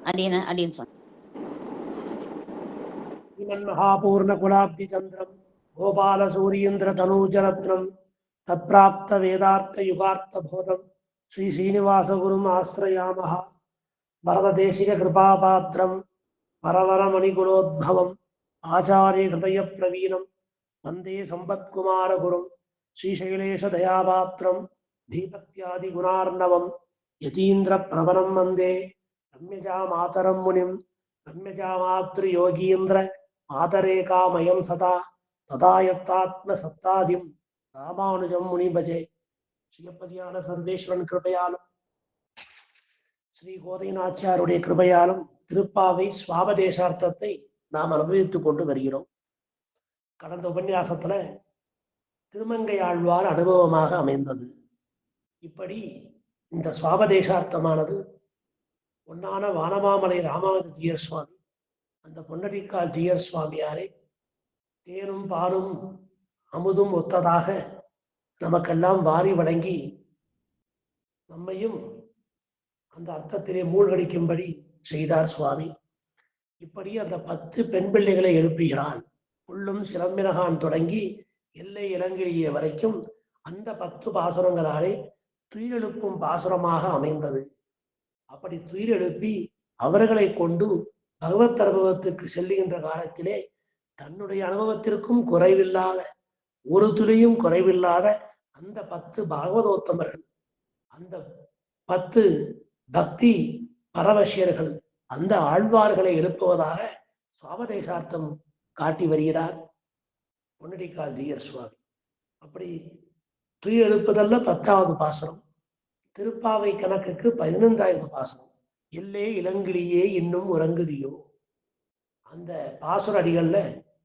அப்படின்னு சொன்னேன். महापूर्णकुलाब्धिचन्द्रं गोपालसूरीन्द्रतनूजरत्नं तत्प्राप्तवेदार्थयुगार्थबोधं श्रीश्रीनिवासगुरुम् आश्रयामः। वरददेशिककृपापात्रं वरवरमणिगुणोद्भवम् आचार्यहृदयप्रवीणं वन्दे सम्पत्कुमारगुरुं श्रीशैलेशदयापात्रं धीपत्यादिगुणार्णवं यतीन्द्रप्रवरं वन्दे रम्यजामातरं मुनिं रम्यजामातृयोगीन्द्र आदरेकामयं सदा तदायत्तात्मसत्तादिं रामानुजं मुनिभजे। ஸ்ரீயப்பதியான சர்வேஸ்வரன் கிருபையாலும் ஸ்ரீ கோதைநாச்சியாருடைய கிருபையாலும் திருப்பாவை சுவாபதேசார்த்தத்தை நாம் அனுபவித்துக் கொண்டு வருகிறோம். கடந்த உபன்யாசத்துல திருமங்கை ஆழ்வார் அனுபவமாக அமைந்தது. இப்படி இந்த சுவாபதேசார்த்தமானது பொன்னான வானமாமலை ராமானுஜ தீயர் சுவாமி, அந்த பொன்னடிக்கால் தீயர் சுவாமியாரை தேனும் பாலும் அமுதும் ஒத்ததாக நமக்கெல்லாம் வாரி வழங்கி நம்மையும் அந்த அர்த்தத்திலே மூழ்கடிக்கும்படி செய்தார் சுவாமி. இப்படி அந்த 10 பெண் பிள்ளைகளை எழுப்புகிறான். புள்ளும் சிலம்பினகான் தொடங்கி எல்லை இளங்கிலிய வரைக்கும் அந்த 10 பாசுரங்களாலே துயிலெழுப்பும் பாசுரமாக அமைந்தது. அப்படி துயிலெழுப்பி அவர்களை கொண்டு பகவத் அனுபவத்துக்கு செல்லுகின்ற காலத்திலே தன்னுடைய அனுபவத்திற்கும் குறைவில்லாத, ஒரு துளியும் குறைவில்லாத அந்த 10 பாகவதோத்தமர்கள், அந்த 10 பக்தி பரவசியர்கள், அந்த ஆழ்வார்களை எழுப்புவதாக சுவாபதேசார்த்தம் காட்டி வருகிறார் பொன்னடிக்கால் ஜீயர் சுவாமி. அப்படி துயில் எழுப்புதல்ல 10வது பாசுரம், திருப்பாவை கணக்குக்கு 15வது பாசுரம். எல்லே இளங்கிலியே இன்னும் உறங்குதியோ. அந்த பாசுர அடிகள்ல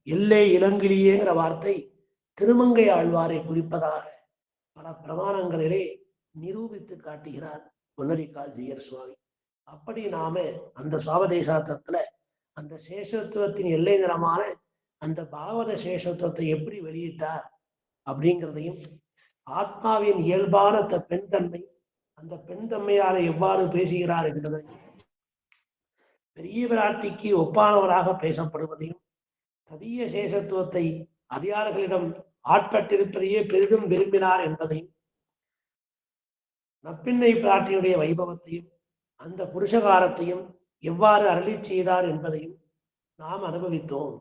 எல்லே இளங்கிலியேங்கிற வார்த்தை திருமங்கை ஆழ்வாரை குறிப்பதாக பல பிரமாணங்களிலே நிரூபித்து காட்டுகிறார் பொன்னடிக்கால் ஜீயர் சுவாமி. அப்படி நாம அந்த சுவாபதேசார்த்தத்துல அந்த சேஷத்துவத்தின் எல்லை நிறமான அந்த பாகவத சேஷத்துவத்தை எப்படி வெளியிட்டார் அப்படிங்கிறதையும், ஆத்மாவின் இயல்பான பெண் தன்மை, அந்த பெண் தன்மையால எவ்வாறு பேசுகிறார் என்பதையும், பெரிய பிராட்டிக்கு ஒப்பானவராக பேசப்படுவதையும், ததிய சேஷத்துவத்தை அதிகாரிகளிடம் ஆட்பட்டிருப்பதையே பெரிதும் விரும்பினார் என்பதையும், நப்பின்னை பிராட்டியுடைய வைபவத்தையும் அந்த புருஷகாரத்தையும் எவ்வாறு அருளி செய்தார் என்பதையும் நாம் அனுபவித்தோம்.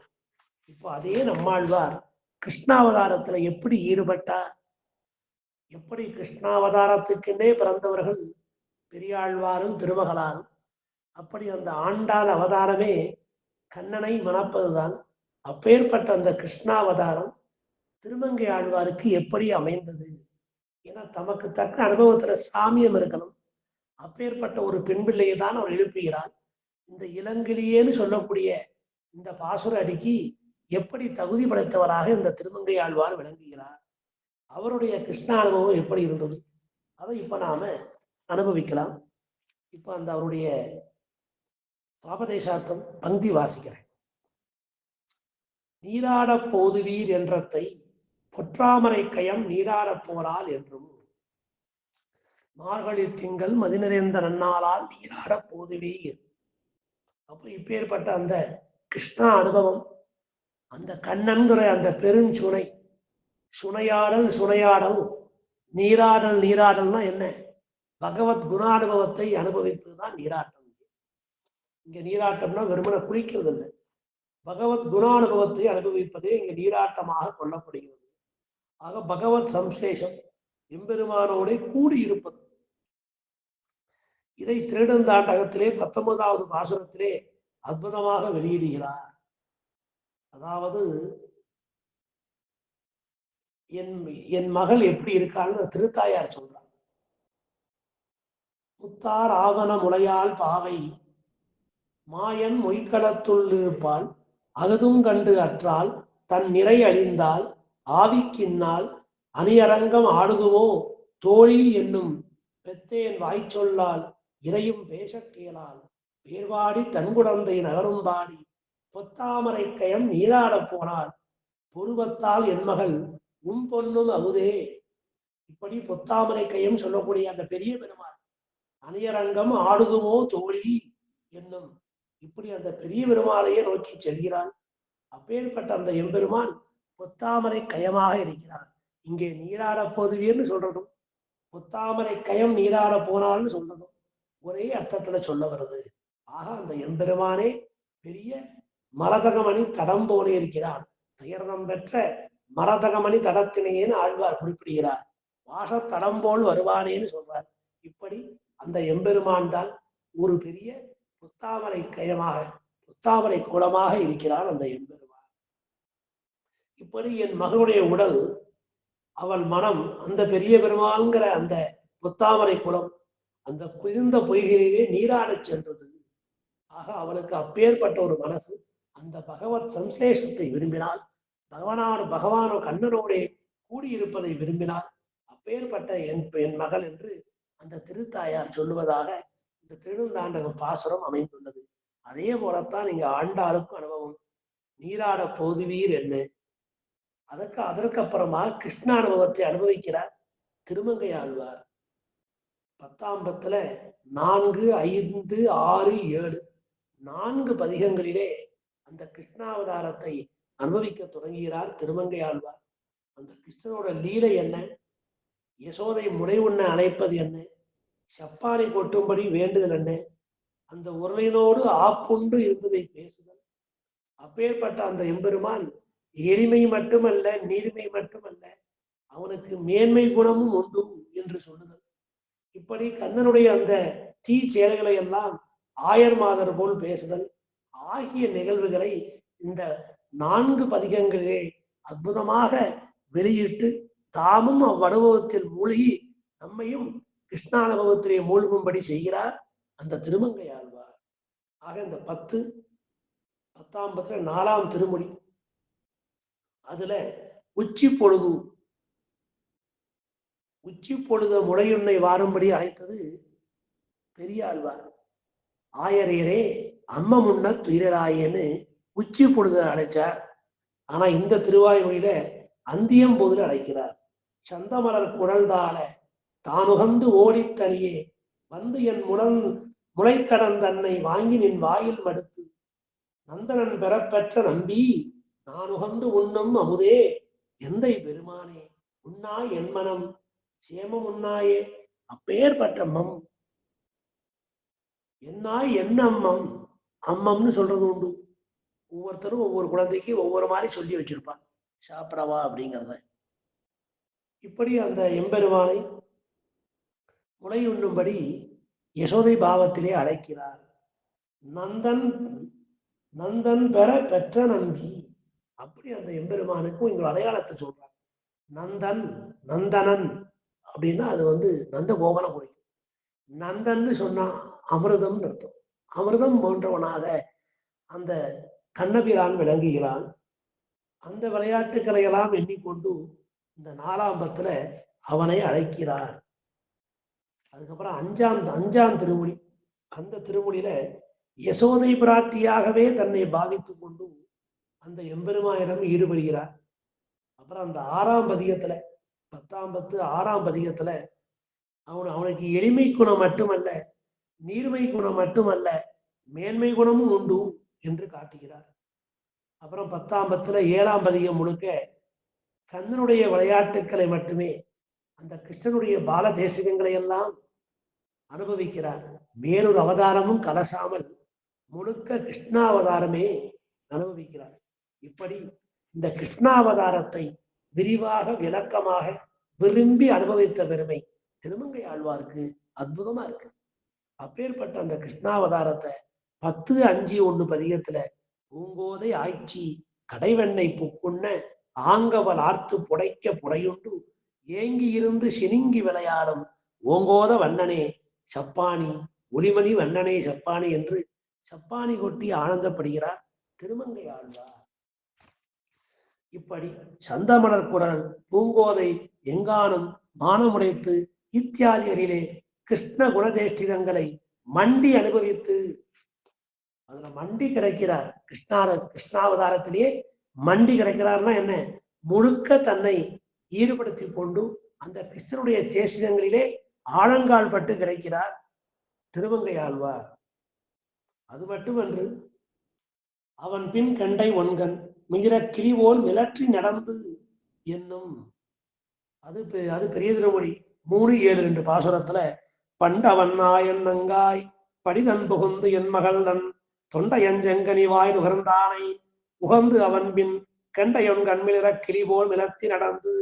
இப்போ அதே நம்மாழ்வார் கிருஷ்ணாவதாரத்துல எப்படி ஈடுபட்டார், எப்படி கிருஷ்ணாவதாரத்துக்கென்றே பிறந்தவர்கள் பெரியாழ்வாரும் திருமகளாரும், அப்படி அந்த ஆண்டாள் அவதாரமே கண்ணனை மணப்பதுதான். அப்பேற்பட்ட அந்த கிருஷ்ணாவதாரம் திருமங்கை ஆழ்வாருக்கு எப்படி அமைந்தது? ஏன்னா தமக்கு தக்க அனுபவத்துல சாமியம் இருக்கணும். அப்பேற்பட்ட ஒரு பெண் பிள்ளையை தான் அவர் எழுப்புகிறார். இந்த இளங்கிலியேன்னு சொல்லக்கூடிய இந்த பாசுர அடிக்கு எப்படி தகுதி படைத்தவராக இந்த திருமங்கை ஆழ்வார் விளங்குகிறார், அவருடைய கிருஷ்ண அனுபவம் எப்படி இருந்தது, அதை இப்ப நாம அனுபவிக்கலாம். இப்ப அந்த அவருடைய சுவாபதேசார்த்தம் பந்தி வாசிக்கிறேன். நீராட போதுவீர் என்றத்தை பொற்றாமரை கயம் நீராட போரால் என்றும், மார்கழி திங்கள் மதிநிறைந்த நன்னாளால் நீராட போதுவீர். அப்ப இப்பேற்பட்ட அந்த கிருஷ்ணா அனுபவம், அந்த கண்ணன்கிற அந்த பெருஞ்சுனை, சுனையாடல் சுனையாடல், நீராடல் நீராடல்னா என்ன? பகவத் குணானுபவத்தை அனுபவிப்பதுதான் நீராட்டம். இங்க நீராட்டம்னா வெறுமன குளிக்கிறது இல்லை, பகவத் குணானுபவத்தை அனுபவிப்பதே இங்க நீராட்டமாக கொள்ளப்படுகிறது. ஆக பகவத் சம்ஸ்லேஷம், எம்பெருமானோட கூடி இருப்பது. இதை திருடந்தாண்டகத்திலே 19வது பாசுரத்திலே அற்புதமாக வெளியிடுகிறார். அதாவது என் மகள் எப்படி இருக்கான்னு திருத்தாயார் சொல்றார். முத்தார் ஆவண முளையால் பாவை மாயன் மொய்க்களத்துள் இருப்பாள், அகதும் கண்டு அற்றால் தன் நிறை அழிந்தால் ஆவிக்கின்னால் அணியரங்கம் ஆடுதுவோ தோழி என்னும் பெத்தேன் வாய்ச்சொல்லால் இறையும் பேச கேளால் பேர்வாடி தன்குடந்தை நகரும் பாடி பொத்தாமரை கயம் நீராடப் போனாள் பொருவத்தால் என் மகள் பொன்னும் அகுதே. இப்படி பொத்தாமரை கயம் சொல்லக்கூடிய அந்த பெரிய பெருமாள் அணியரங்கம் ஆடுதுவோ தோழி, என்னும் இப்படி அந்த பெரிய பெருமாளையே நோக்கி செல்கிறான். அப்பேற்பட்ட அந்த எம்பெருமான் பொத்தாமரை கயமாக இருக்கிறார். இங்கே நீராட போதுவீர்னு சொல்றதும் பொத்தாமரை கயம் நீராட போனால்னு சொல்றதும் ஒரே அர்த்தத்துல சொல்ல வருது. ஆக அந்த எம்பெருமானே பெரிய மரதகமணி தடம் போல இருக்கிறான். துயர்தம் பெற்ற மரதகமணி தடத்தினேன்னு ஆழ்வார் குறிப்பிடுகிறார். வாசத்தடம் போல் வருவானேன்னு சொல்றார். இப்படி அந்த எம்பெருமான் தான் ஒரு பெரிய புத்தாமரை கயமாக புத்தாமரை குளமாக இருக்கிறான் அந்த எம்பெருமான். இப்படி என் மகளுடைய உடல் அவள் மனம் அந்த பெரிய பெருமாள்ங்கிற அந்த புத்தாமரை குளம் அந்த குளிர்ந்த பொய்கையிலே நீராடச் சென்றது. ஆக அவளுக்கு அப்பேற்பட்ட ஒரு மனசு. அந்த பகவத் சம்ஸ்லேஷத்தை விரும்பினால், பகவானோ கண்ணனோடே கூடியிருப்பதை விரும்பினால், அப்பேற்பட்ட என் மகள் என்று அந்த திருத்தாயார் சொல்லுவதாக இந்த திருநந்தாண்டகம் பாசுரம் அமைந்துள்ளது. அதே போலத்தான் இங்க ஆண்டாளுக்கும் அனுபவம். நீராட போதுவீர் என்ன. அதற்கப்புறமா கிருஷ்ண அனுபவத்தை அனுபவிக்கிறார் திருமங்கை ஆழ்வார். 10ஆம் பத்துல 4, 5, 6, 7 4 பதிகங்களிலே அந்த கிருஷ்ணாவதாரத்தை அனுபவிக்க தொடங்குகிறார் திருமங்கை ஆழ்வார். அந்த கிருஷ்ணனோட லீலை என்ன, யசோதை முனை உண்ண அழைப்பது என்ன, சப்பானை கொட்டும்படி வேண்டுதல் என்ன, அந்த உருளையினோடு ஆப்புண்டு இருந்ததை பேசுதல். அப்பேற்பட்ட அந்த எம்பெருமான் எளிமை மட்டுமல்ல, நீர்மை மட்டுமல்ல, அவனுக்கு மேன்மை குணமும் உண்டு என்று சொல்லுதல். இப்படி கண்ணனுடைய அந்த தீ செயல்களை எல்லாம் ஆயர் மாதர் போல் பேசுதல் ஆகிய நிகழ்வுகளை இந்த 4 பதிகங்களிலே அற்புதமாக வெளியிட்டு தாமும் அவ்வனுபவத்தில் மூழ்கி நம்மையும் கிருஷ்ணானுபவத்திலே மூழ்கும்படி செய்கிறார் அந்த திருமங்கை ஆழ்வார். ஆக இந்த 10ஆம் பத்துல 4ஆம் திருமொழி, அதுல உச்சி பொழுது முளையுன்னை வாரும்படி அழைத்தது பெரியாழ்வார். ஆயரேரே அம்ம முன்ன துயிராயேன்னு உச்சி பொழுது அழைச்சார். ஆனா இந்த திருவாய்மொழியில அந்தியம் போதுல அழைக்கிறார். சந்தமலர் குழல்தாள தானுகந்து ஓடித்தனியே வந்து என் முளைக்கடன் தன்னை வாங்கி நின் வாயில் மடுத்து நந்தனன் பெறப்பெற்ற நம்பி நான் உகந்து உண்ணும் அமுதே எந்தை பெருமானே உண்ணாய் என் மனம் சேமம் உண்ணாயே. அப்பேற்பட்ட மம் என்னாய் என்ன அம்மம், அம்மம்னு சொல்றது உண்டு. ஒவ்வொருத்தரும் ஒவ்வொரு குழந்தைக்கு ஒவ்வொரு மாதிரி சொல்லி வச்சிருப்பான் சாப்பிடவா அப்படிங்கிறத. இப்படி அந்த எம்பெருமானை முளை உண்ணும்படி யசோதை பாவத்திலே அழைக்கிறார். நந்தன் பெற பெற்ற நம்பி. அப்படி அந்த எம்பெருமானுக்கும் இங்க அடையாளத்தை சொல்றார். நந்தனன் அப்படின்னா அது நந்த கோபனை குறிக்கும். நந்தன்னு சொன்னா அமிர்தம்னு அர்த்தம். அமிர்தம் போன்றவனாக அந்த கண்ணபிரான் விளங்குகிறான். அந்த விளையாட்டுக்களை எல்லாம் எண்ணிக்கொண்டு இந்த 4ஆம் பத்துல அவனை அழைக்கிறார். அதுக்கப்புறம் 5ஆம் திருமொழி, அந்த திருமொழியில யசோதை பிராட்டியாகவே தன்னை பாவித்துக் கொண்டு அந்த எம்பெருமானிடம் ஈடுபடுகிறார். அப்புறம் அந்த 6ஆம் பதிகத்துல 10ஆம் பத்து 6ஆம் பதிகத்துல அவனுக்கு எளிமை குணம் மட்டுமல்ல, நீர்மை குணம் மட்டுமல்ல, மேன்மை குணமும் உண்டு என்று காட்டுகிறார். அப்புறம் 10ஆம் பத்துல 7ஆம் பதிகம் முழுக்க கண்ணனுடைய விளையாட்டுக்களை மட்டுமே, அந்த கிருஷ்ணனுடைய பால தேசிகங்களை எல்லாம் அனுபவிக்கிறார். வேறொரு அவதாரமும் கலசாமல் முழுக்க கிருஷ்ணாவதாரமே அனுபவிக்கிறார். இப்படி இந்த கிருஷ்ணாவதாரத்தை விரிவாக விளக்கமாக விரும்பி அனுபவித்த பெருமை திருமங்கை ஆழ்வாருக்கு அற்புதமா இருக்கு. அப்பேற்பட்ட அந்த கிருஷ்ணாவதாரத்தை 10:5:1 பதிகத்துல பூங்கோதை ஆய்ச்சி கடைவெண்ணை புக்குண்ண ஆங்கவல் ஆர்த்து புடைக்க புடையுண்டு ஏங்கி இருந்து சினிங்கி விளையாடும் ஓங்கோத வண்ணனே சப்பானி ஒளிமணி வண்ணனே சப்பானி என்று சப்பானி கொட்டி ஆனந்தப்படுகிறார் திருமங்கை ஆழ்வார். இப்படி சந்தமலர் குரல் பூங்கோதை எங்கானும் மானமுடைத்து இத்தியாதிகளிலே கிருஷ்ண குணதேஷ்டிதங்களை மண்டி அனுபவித்து அதுல மண்டி கிடைக்கிறார். கிருஷ்ணாவதாரத்திலேயே மண்டி கிடைக்கிறார்னா என்ன, முழுக்க தன்னை ஈடுபடுத்தி கொண்டு அந்த கிருஷ்ணனுடைய தேசிதங்களிலே ஆழங்கால் பட்டு கிடைக்கிறார் திருமங்கை ஆழ்வார். அது மட்டுமன்று, அவன் பின் கண்டை ஒன்கண் மிகிற கிளிவோல் மிளற்றி நடந்து என்னும். அது அது பெரிய திருமொழி 3:7 பாசுரத்துல, பண்டவன் நாயன் நங்காய் படிதன் புகுந்து என் மகள் தன் தொண்டையஞ்செங்கனி வாய் நுகர்ந்தானை உகந்து அவன் பின் கண்டையொன் கண்மிளிர கிளிபோல் மிளத்தி நடந்து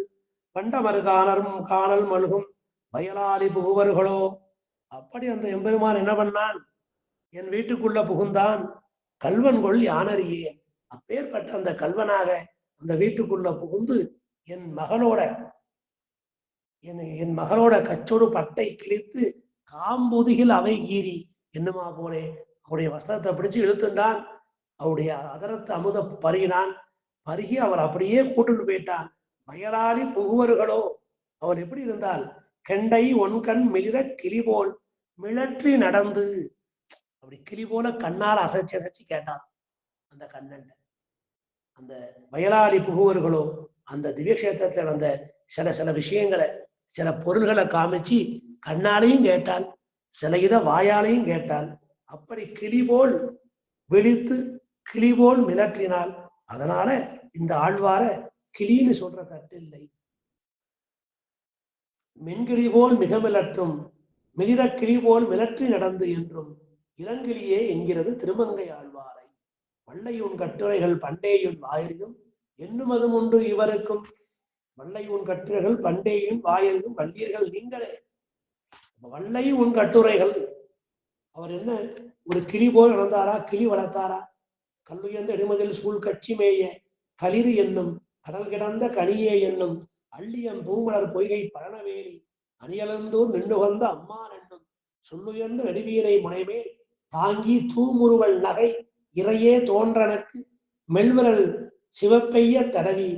பண்டமரு காணரும் காணல் மழுகும் வயலாளி புகுவர்களோ. அப்படி அந்த எம்பெருமான் என்ன பண்ணான்? என் வீட்டுக்குள்ள புகுந்தான். கல்வன் கொள் யானறியே. அப்பேற்பட்ட அந்த கல்வனாக அந்த வீட்டுக்குள்ள புகுந்து என் மகளோட கச்சொரு பட்டை கிழித்து காம்புதுகில் அவை கீறி என்னுமா போலே அவருடைய வஸ்திரத்தை பிடிச்சு இழுத்துண்டான். அவருடைய அதரத்து அமுத பருகினான். பருகி அவர் அப்படியே கூட்டுட்டு போயிட்டான். வயலாளி புகுவர்களோ. அவர் எப்படி இருந்தால், கெண்டை ஒன்கண் மிளிர கிளிபோல் மிளற்றி நடந்து, அப்படி கிளி போல கண்ணால் அசைச்சு கேட்டார் அந்த கண்ணன். அந்த வயலாளி புகுவர்களோ, அந்த திவ்யக்ஷேத்திரத்தில் நடந்த சில விஷயங்களை, சில பொருள்களை காமிச்சு கண்ணாலையும் கேட்டால், சில இதை வாயாலையும் கேட்டால். அப்படி கிளி போல் விழித்து கிளி போல் மிளற்றினாள். அதனால இந்த ஆழ்வார கிளின்னு சொல்ற தட்டில்லை. மென்கிளி போல் மிக மிளற்றும் மிளிர கிளி போல் மிளற்றி நடந்து என்றும் இளங்கிளியே என்கிறது திருமங்கை ஆழ்வாரை. வள்ளையூன் கட்டுரைகள் பண்டேயுன் வாயறிதும் என்னுமதும் உண்டு இவருக்கும். வள்ளையூன் கட்டுரைகள் பண்டேயும் வாயறிதும் வள்ளீர்கள் நீங்களே. வள்ளை உன் கட்டுரைகள், அவர் என்ன ஒரு கிளி போல் நடந்தாரா? கிளி வளர்த்தாரா? கல்லுயர்ந்த எடுமதில் சூழ் கட்சி மேய களிறு என்னும் கடல் கிடந்த கனியே என்னும் அள்ளியம் பூமலர் பொய்கை பழனவேலி அணியலந்தூர் நின்றுகந்த அம்மான் என்னும் சொல்லுயர்ந்த நெடுவீரை முனைமே தாங்கி தூமுறுவல் நகை இறையே தோன்றனக்கு மெல்விரல் சிவப்பெய்ய தடவி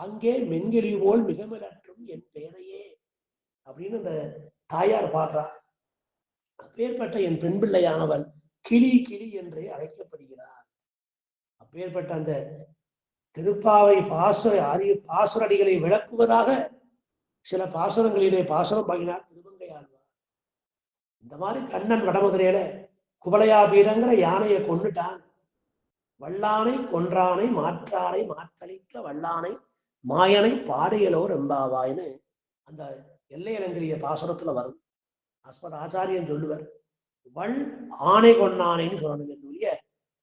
ஆங்கே மென்கிளி போல் மிகமிலற்றும் என் பேரையே அப்படின்னு அந்த தாயார் பாடுறார். அப்பேற்பட்ட என் பெண் பிள்ளையானவள் கிளி கிளி என்றே அழைக்கப்படுகிறார். அப்பேற்பட்ட அந்த திருப்பாவை பாசுரடிகளை விளக்குவதாக சில பாசுரங்களிலே பாசுரம் பாடினார் திருமங்கை ஆழ்வார். இந்த மாதிரி கண்ணன் வடமதுரையில குவளையா பீடங்கிற யானையை கொண்டுட்டான். வல்லானை கொன்றானை மாற்றானை மாற்றளிக்க வல்லானை மாயனை பாடையலோர் எம்பாவாய்னு அந்த எல்லையிலங்கிரிய பாசுரத்துல வருது. அஸ்மத் ஆச்சாரியன் சொல்லுவர், வள் ஆணை கொன்னானைன்னு சொல்லணுமே தூய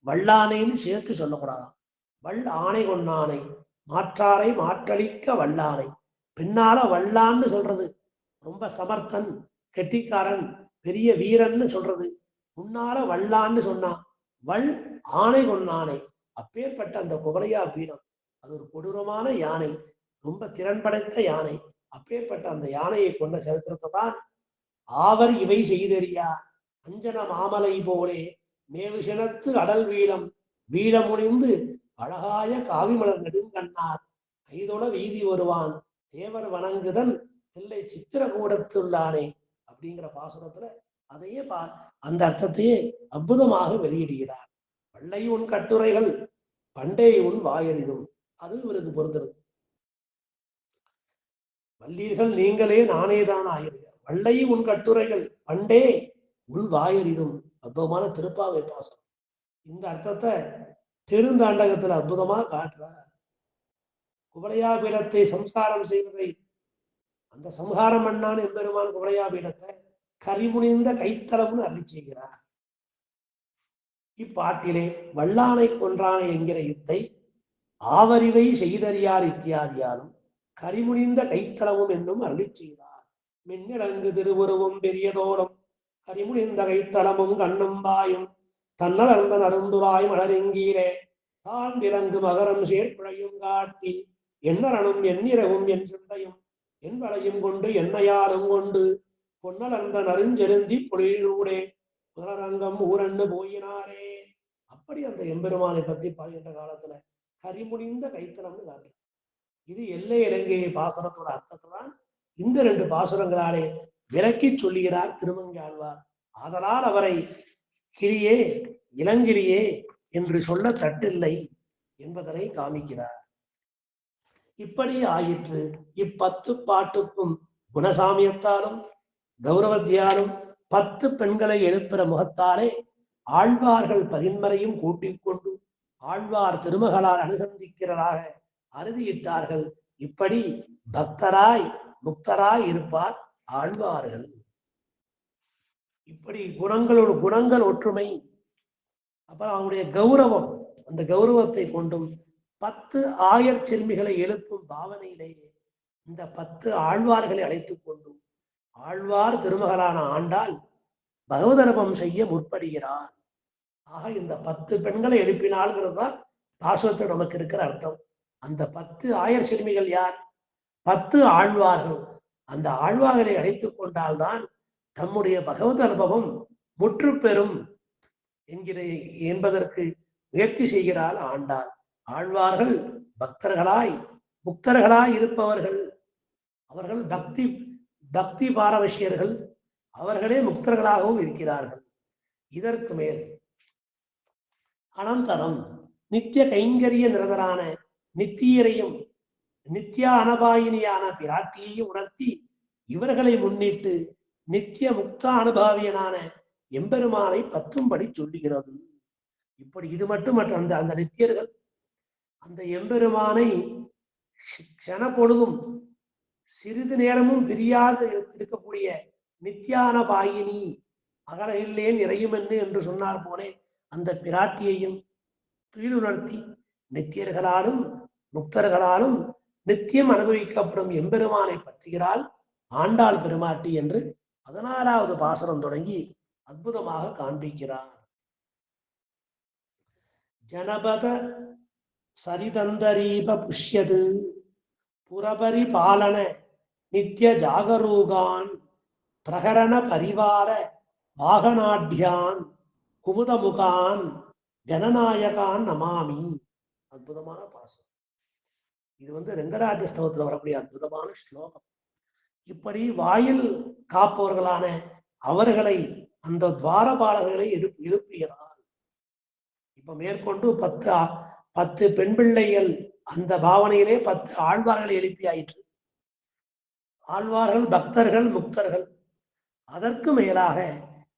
வல்லானைன்னு சேர்த்து சொல்லக்கூடாதான். வள் ஆணை கொன்னானை மாற்றாரை மாற்றளிக்க வல்லானை. பின்னால வல்லான்னு சொல்றது ரொம்ப சமர்த்தன், கெட்டிக்காரன், பெரிய வீரன்னு சொல்றது. முன்னால வல்லான்னு சொன்னா வள் ஆணை கொன்னானை. அப்பேற்பட்ட அந்த குவளையா பீடம் அது ஒரு கொடூரமான யானை, ரொம்ப திறன் படைத்த யானை. அப்பேற்பட்ட அந்த யானையை கொண்ட சரித்திரத்தை தான் ஆவர் இவை செய்தறியா அஞ்சன மாமலை போலே மேவுசினத்து அடல் வீழம் வீழமுனிந்து அழகாய காவிமலர் நெடுங்கண்ணார் கைதொட வீதி வருவான் தேவர் வணங்குதன் தில்லை சித்திரகூடத்துள்ளானே அப்படிங்கிற பாசுரத்துல அதையே அந்த அர்த்தத்தையே அற்புதமாக வெளியிடுகிறார். வள்ளை உன் கட்டுரைகள் பண்டே உன் வாயறிதும், அது இவருக்கு பொருந்துறது. வல்லீர்கள் நீங்களே நானேதான் ஆயிருங்க. வள்ளை உன் கட்டுரைகள் பண்டே உன் வாயறிதும், அற்புதமான திருப்பாவை பாசம். இந்த அர்த்தத்தை திருந்தாண்டகத்துல அற்புதமாக காட்டுறார். குவளையா பீடத்தை சம்ஸ்காரம் செய்வதை, அந்த சம்ஹாரம் பண்ணான் எம்பெருமான் குவளையா பீடத்தை கரிமுனிந்த கைத்தலம்னு அருளி செய்கிறார். இப்பாட்டிலே வல்லானை கொன்றானை என்கிற யுத்தை ஆவறிவை செய்தறியார் இத்தியாதியாலும் கரிமுனிந்த கைத்தலமும் என்னும் அருளி செய்தார். மின்னிலங்கு திருவுருவும் பெரியதோடும் கரிமுனிந்த கைத்தலமும் கண்ணும் பாயும் தன்னலர்ந்த நருந்துவாய் மலரெங்கீரே தாழ்ந்திறங்கு மகரம் சேர்க்குழையும் காட்டி என்னரனும் எண்ணிரவும் என் சிந்தையும் என் வளையும் கொண்டு என்னையாலும் கொண்டு பொன்னலர்ந்த நறுஞ்செருந்தி பொழிலூடே புலரங்கம் ஊரண்ணு போயினாரே. அப்படி அந்த எம்பெருமானை பத்தி பாடுகின்ற காலத்துல கரிமுனிந்த கைத்தலம்னு காட்டு. இது எல்லை இலங்கையை பாசுரத்தோட அர்த்தத்தை தான் இந்த 2 பாசுரங்களாலே விளக்கி சொல்லுகிறார் திருமங்கை ஆழ்வார். ஆதலால் அவரை கிளியே இளங்கிளியே என்று சொல்ல தட்டில்லை என்பதனை காமிக்கிறார். இப்படி ஆயிற்று. 10 பாட்டுக்கும் குணசாமியத்தாலும் கௌரவத்தியாலும் 10 பெண்களை எழுப்புற முகத்தாலே ஆழ்வார்கள் பதின்மரையும் கூட்டிக் கொண்டு ஆழ்வார் திருமகளால் அனுசந்திக்கிறதாக அறுதியிட்டார்கள். இப்படி பக்தராய் முக்தராய் இருப்பார் ஆழ்வார்கள். இப்படி குணங்கள் ஒற்றுமை, அப்புறம் அவனுடைய கௌரவம், அந்த கௌரவத்தை கொண்டும் 10 ஆயர் சிறுமிகளை எழுப்பும் பாவனையிலேயே இந்த 10 ஆழ்வார்களை அழைத்துக் கொண்டும் ஆழ்வார் திருமகளான ஆண்டாள் பகவதர்பம் செய்ய முற்படுகிறார். ஆக இந்த 10 பெண்களை எழுப்பினால்ங்கிறது தான் பாசுரத்தில் நமக்கு இருக்கிற அர்த்தம். அந்த 10 ஆயர் சிறுமிகள் யார்? 10 ஆழ்வார்கள். அந்த ஆழ்வார்களை அழைத்துக் கொண்டால்தான் தம்முடைய பகவத் அனுபவம் முற்று பெறும் என்பதற்கு முயற்சி செய்கிறாள் ஆண்டாள். ஆழ்வார்கள் பக்தர்களாய் முக்தர்களாய் இருப்பவர்கள். அவர்கள் பக்தி பாரவசியர்கள். அவர்களே முக்தர்களாகவும் இருக்கிறார்கள். இதற்கு மேல் அனந்தரம் நித்திய கைங்கரிய நிரதரான நித்தியரையும் நித்யா அனபாயினியான பிராட்டியையும் உணர்த்தி இவர்களை முன்னிட்டு நித்திய முக்த அனுபாவியனான எம்பெருமானை பத்தும்படி சொல்லுகிறது. இப்படி இது மட்டுமற்ற அந்த நித்தியர்கள் அந்த எம்பெருமானை க்ஷண பொழுதும் சிறிது நேரமும் பிரியாது இருக்கக்கூடிய நித்யான பாயினி அகல இல்லேன் இறையும் என்று சொன்னார் போலே அந்த பிராட்டியையும் துயிலுணர்த்தி நித்தியர்களாலும் முக்தர்களாலும் நித்தியம் அனுபவிக்கப்படும் எம்பெருமானை பற்றுகிறாள் ஆண்டாள் பெருமாட்டி என்று 16வது பாசுரம் தொடங்கி அற்புதமாக காண்பிக்கிறார். ஜனபத சரிதந்தரீப புஷ்யது புரபரி பாலன நித்ய ஜாகரூகான் பிரகரண பரிவார வாகனாட்யான் குமுதமுகான் ஜனநாயகான் நமாமி. அற்புதமான பாசுரம் இது. ரெங்கராஜ ஸ்தவத்தில் வரக்கூடிய அற்புதமான ஸ்லோகம். இப்படி வாயில் காப்பவர்களான அவர்களை அந்த துவாரபாலகர்களை எழுப்புகிறார். இப்ப மேற்கொண்டு 10 பெண் பிள்ளைகள் அந்த பாவனையிலே 10 ஆழ்வார்களை எழுப்பி ஆயிற்று. ஆழ்வார்கள் பக்தர்கள் முக்தர்கள். அதற்கு மேலாக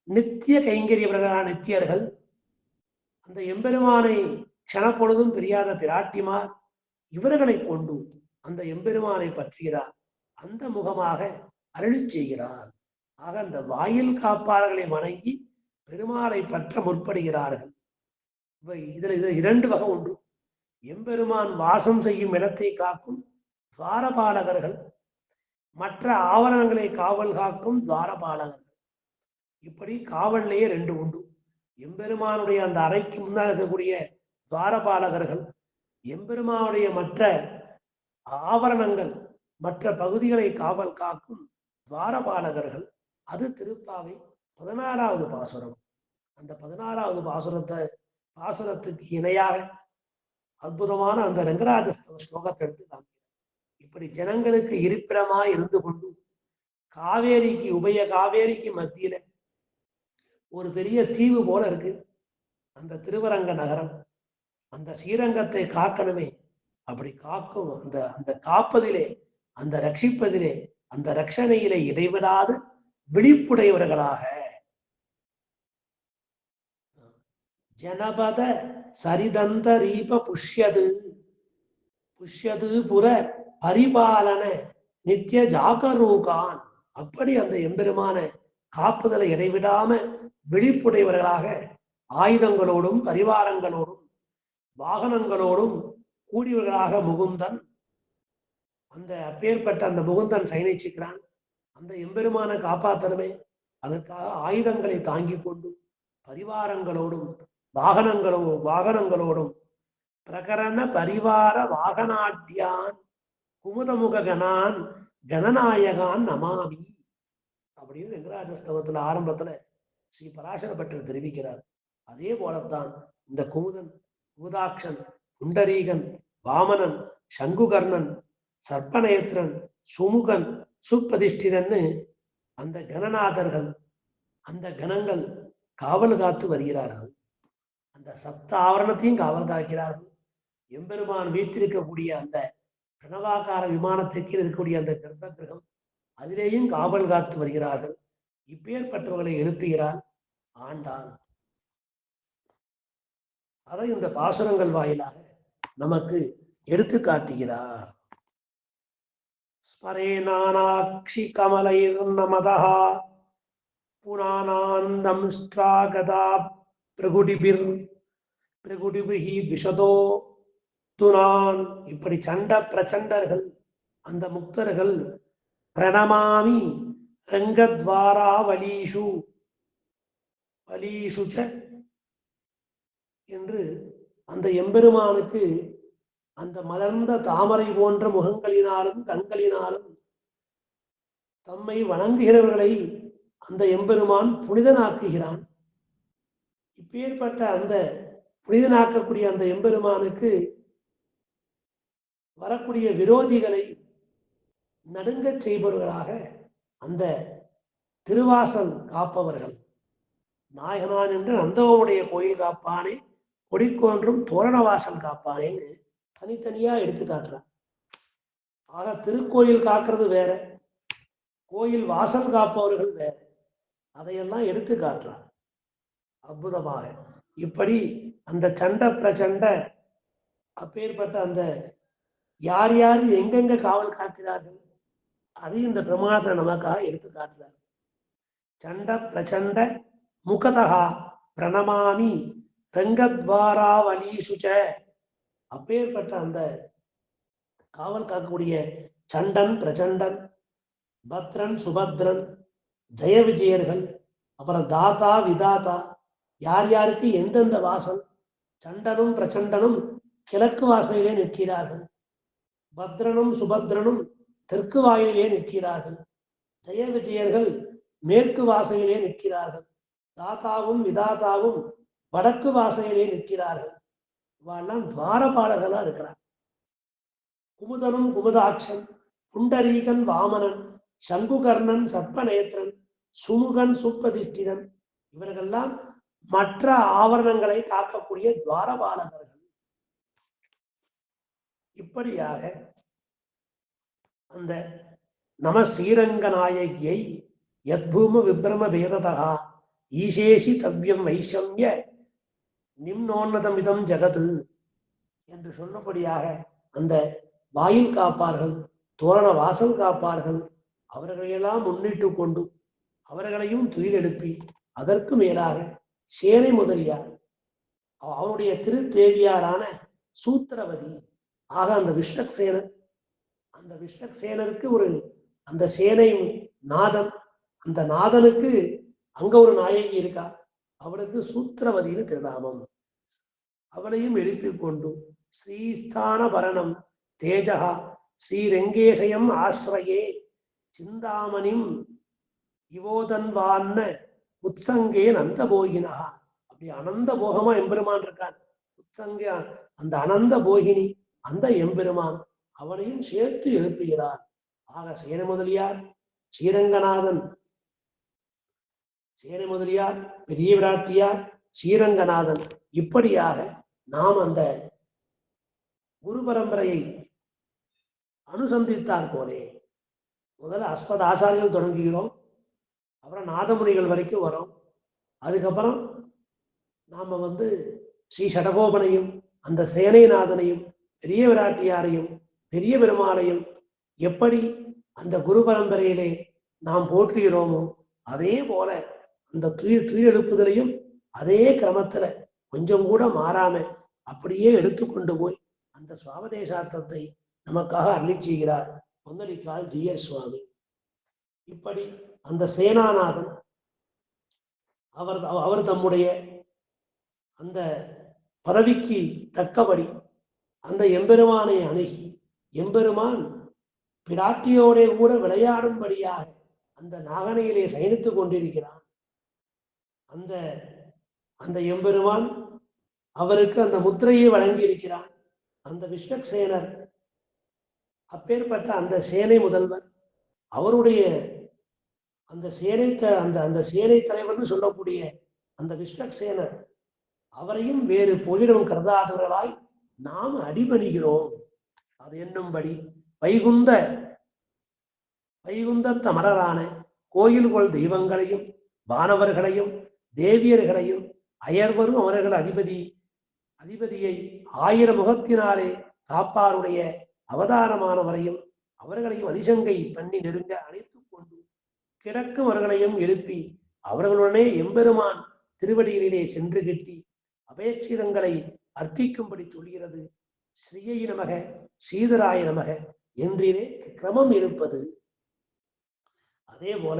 நித்திய கைங்கரியவர்களான நித்தியர்கள் அந்த எம்பெருமானை க்ஷணப்பொழுதும் பிரியாத பிராட்டிமார் இவர்களை கொண்டு அந்த எம்பெருமானை பற்றுகிறார். அந்த முகமாக அருளி செய்கிறார். ஆக அந்த வாயில் காப்பாளர்களை வணங்கி பெருமாளை பற்ற முற்படுகிறார்கள். இதுல 2 வகை உண்டு. எம்பெருமான் வாசம் செய்யும் இடத்தை காக்கும் துவாரபாலகர்கள், மற்ற ஆவரணங்களை காவல் காக்கும் துவாரபாலகர்கள். இப்படி காவல்லையே 2 உண்டு. எம்பெருமானுடைய அந்த அறைக்கு முன்னால் இருக்கக்கூடிய துவாரபாலகர்கள், எம்பெருமானுடைய மற்ற ஆவரணங்கள் மற்ற பகுதிகளை காவல் காக்கும் துவாரபாலகர்கள். அது திருப்பாவை 16வது பாசுரம். அந்த 16வது பாசுரத்துக்கு இணையாக அற்புதமான அந்த ரங்கராஜ ஸ்லோகத்தை எடுத்து காண்கிறார். இப்படி ஜனங்களுக்கு இருப்பிடமாய் இருந்து கொண்டு காவேரிக்கு மத்தியில ஒரு பெரிய தீவு போல இருக்கு அந்த திருவரங்க நகரம். அந்த ஸ்ரீரங்கத்தை காக்கணுமே, அப்படி காக்கும் அந்த காப்பதிலே, அந்த ரட்சிப்பதிலே, அந்த ரட்சணையிலே இடைவிடாது விழிப்புடையவர்களாக ஜனபத சரிதந்த ரீப புஷ்யது புர பரிபாலன நித்திய ஜாகரூகான். அப்படி அந்த எம்பெருமான காப்புதலை இடைவிடாம விழிப்புடையவர்களாக ஆயுதங்களோடும் பரிவாரங்களோடும் வாகனங்களோடும் கூடியவர்களாக முகுந்தன் அந்த அப்பேற்பட்ட அந்த முகுந்தன் சயனிச்சுக்கிறான். அந்த எம்பெருமான காப்பாற்றணுமே, அதற்காக ஆயுதங்களை தாங்கி கொண்டு பரிவாரங்களோடும் வாகனங்களோடும் பிரகரண பரிவார வாகனாட்யான் குமுதமுக கணான் கணநாயகான் நமாமி அப்படின்னு வெங்கடாஜஸ்தவத்துல ஆரம்பத்துல ஸ்ரீ பராசர பட்டர் தெரிவிக்கிறார். அதே போலத்தான் இந்த குமுதாக்ஷன், புண்டரீகன், வாமனன், சங்குகர்ணன், சர்ப்பநேத்திரன், சுமுகன், சுப்பிரதிஷ்டிதன்னு அந்த கணநாதர்கள், அந்த கணங்கள் காவல் காத்து வருகிறார்கள். அந்த சப்த ஆவரணத்தையும் காவல் காக்கிறார்கள். எம்பெருமான் வீட்டிருக்கக்கூடிய அந்த பிரணவாகார விமானத்துக்கு இருக்கக்கூடிய அந்த கர்ப்ப கிரகம் அதிலேயும் காவல் காத்து வருகிறார்கள். இப்பேற்பட்டவர்களை எழுப்புகிறான் ஆண்டான். அதை இந்த பாசுரங்கள் வாயிலாக நமக்கு எடுத்து காட்டுகிறார். ஸ்மரேனானாக்ஷி கமலைர் நமதா புனானந்தம் ஸ்ட்ராகதா பிரகுடிபிர் பிரகுடிபிஹி விஷதோ துனான். இப்படி சண்ட பிரச்சண்டர்கள் அந்த முக்தர்கள் பிரணமாமி ரங்கத்வாரா வலீஷு வலீஷுச்ச என்று அந்த எம்பெருமானுக்கு அந்த மலர்ந்த தாமரை போன்ற முகங்களினாலும் கண்களினாலும் தம்மை வணங்குகிறவர்களை அந்த எம்பெருமான் புனிதனாக்குகிறான். இப்பேற்பட்ட அந்த புனிதனாக்கக்கூடிய அந்த எம்பெருமானுக்கு வரக்கூடிய விரோதிகளை நடுங்கச் செய்பவர்களாக அந்த திருவாசல் காப்பவர்கள். நாயகனான் என்று நந்தவனுடைய கோயில் காப்பானே, கொடிக்கோன்றும் தோரணவாசல் காப்பானேன்னு தனித்தனியா எடுத்து காட்டுறான். ஆக திருக்கோயில் காக்கிறது வேற, கோயில் வாசல் காப்பவர்கள் வேற. அதையெல்லாம் எடுத்து காட்டுறான் அற்புதமாக. இப்படி அந்த சண்ட பிரச்சண்ட அப்பேற்பட்ட அந்த யார் யார் எங்கெங்க காவல் காக்கிறார்கள் அதையும் இந்த பிரமாணத்தை நமக்காக எடுத்து காட்டுறார். சண்ட பிரச்சண்ட முகதா பிரணமாமி ரங்கத்வாரா வலீசுச்ச. அப்பேற்பட்ட அந்த காவல் காக்கக்கூடிய சண்டன் பிரச்சண்டன், பத்ரன் சுபத்ரன், ஜெய விஜயர்கள், அப்புறம் தாத்தா விதாத்தா, யார் யாருக்கு எந்தெந்த வாசல். சண்டனும் பிரச்சண்டனும் கிழக்கு வாசலிலே நிற்கிறார்கள், பத்ரனும் சுபத்ரனும் தெற்கு வாயிலே நிற்கிறார்கள், ஜெய விஜயர்கள் மேற்கு வாசலிலே நிற்கிறார்கள், தாத்தாவும் விதாத்தாவும் வடக்கு வாசலிலே நிற்கிறார்கள். இவெல்லாம் துவாரபாலர்களா இருக்கிறார். குமுதனும் குமுதாட்சன், புண்டரீகன் வாமனன், சங்குகர்ணன் சர்ப்பநேத்திரன், சுமுகன் சுப்பதிஷ்டிதன், இவர்கள்லாம் மற்ற ஆவரணங்களை காக்கக்கூடிய துவாரபாலகர்கள். இப்படியாக அந்த நம ஸ்ரீரங்கநாயகியை யத்பூம விப்ரம பேததா ஈசேஷி தவ்யம் வைஷம்ய நிம்னோன்னதமிதம் ஜகது என்று சொன்னபடியாக அந்த வாயில் காப்பார்கள், தோரண வாசல் காப்பார்கள், அவர்களையெல்லாம் முன்னிட்டு கொண்டு அவர்களையும் துயில் எழுப்பி அதற்கு மேலாக சேனை முதலியார் அவருடைய திருத்தேவியாரான சூத்திரவதி ஆக அந்த விஷ்ணக்சேனர், அந்த விஷ்ணக்சேனருக்கு ஒரு அந்த சேனை நாதன், அந்த நாதனுக்கு அங்க ஒரு நாயகி இருக்கா, அவளுக்கு சூத்திரவதினு திருநாமம். அவளையும் எழுப்பிக் கொண்டு ஸ்ரீஸ்தான பரணம் தேஜகா ஸ்ரீரங்கேசயம் ஆசிரயே சிந்தாமணிம் இவோதன்வான்ன உத்சங்கே நந்த போகினா. அப்படி அனந்த போகமா எம்பெருமான் இருக்கான். உத்சங்கே அந்த அனந்த போகினி அந்த எம்பெருமான், அவனையும் சேர்த்து எழுப்புகிறார். ஆக சேனை முதலியார், ஸ்ரீரங்கநாதன், சேனை முதலியார், பெரிய விராட்டியார், ஸ்ரீரங்கநாதன், இப்படியாக நாம் அந்த குரு பரம்பரையை அனுசந்தித்தார் போலே முதல்ல அஸ்பத ஆச்சாரியர்கள் தொடங்குகிறோம், அப்புறம் நாதமுனிகள் வரைக்கும் வரோம். அதுக்கப்புறம் நாம ஸ்ரீ சடகோபனையும் அந்த சேனைநாதனையும் பெரிய விராட்டியாரையும் பெரிய பெருமாளையும் எப்படி அந்த குரு பரம்பரையிலே நாம் போற்றுகிறோமோ அதே போல அந்த துயிலெழுப்புதலையும் அதே கிரமத்துல கொஞ்சம் கூட மாறாம அப்படியே எடுத்துக்கொண்டு போய் அந்த சுவாபதேசார்த்தத்தை நமக்காக அருளி செய்கிறார் பொந்தலிக்கால் ஜீயர் சுவாமி. இப்படி அந்த சேனாநாதன் அவர் தம்முடைய அந்த பதவிக்கு தக்கபடி அந்த எம்பெருமானை அணுகி எம்பெருமான் பிராட்டியோட கூட விளையாடும்படியாக அந்த நாகனையிலே சயனித்துக் கொண்டிருக்கிறான். அந்த அந்த எம்பெருமான் அவருக்கு அந்த முத்திரையை வழங்கி இருக்கிறான். அந்த விஷ்ணக்சேனர் அப்பேற்பட்ட அந்த சேனை முதல்வர், அவருடைய அந்த சேனை அந்த சேனை தலைவர்னு சொல்லக்கூடிய அந்த விஷ்ணக்சேனர், அவரையும் வேறு போயிடம் கருதாதவர்களாய் நாம் அடிபணிகிறோம். அது என்னும்படி வைகுந்த தமரரான கோயில்கொள் தெய்வங்களையும் வானவர்களையும் தேவியர்களையும் அயர்வரும் அவர்கள் அதிபதியை 1000 முகத்தினாலே காப்பாருடைய அவதாரமானவரையும் அவர்களையும் அதிசங்கை பண்ணி நெருங்க அணைத்துக் கொண்டு கிடக்கும் அவர்களையும் எழுப்பி அவர்களுடனே எம்பெருமான் திருவடியிலே சென்று கட்டி அபேட்சிதங்களை அர்த்திக்கும்படி சொல்கிறது. ஸ்ரீயை நமக ஸ்ரீதராய நமக என்றே கிரமம் இருப்பது. அதே போல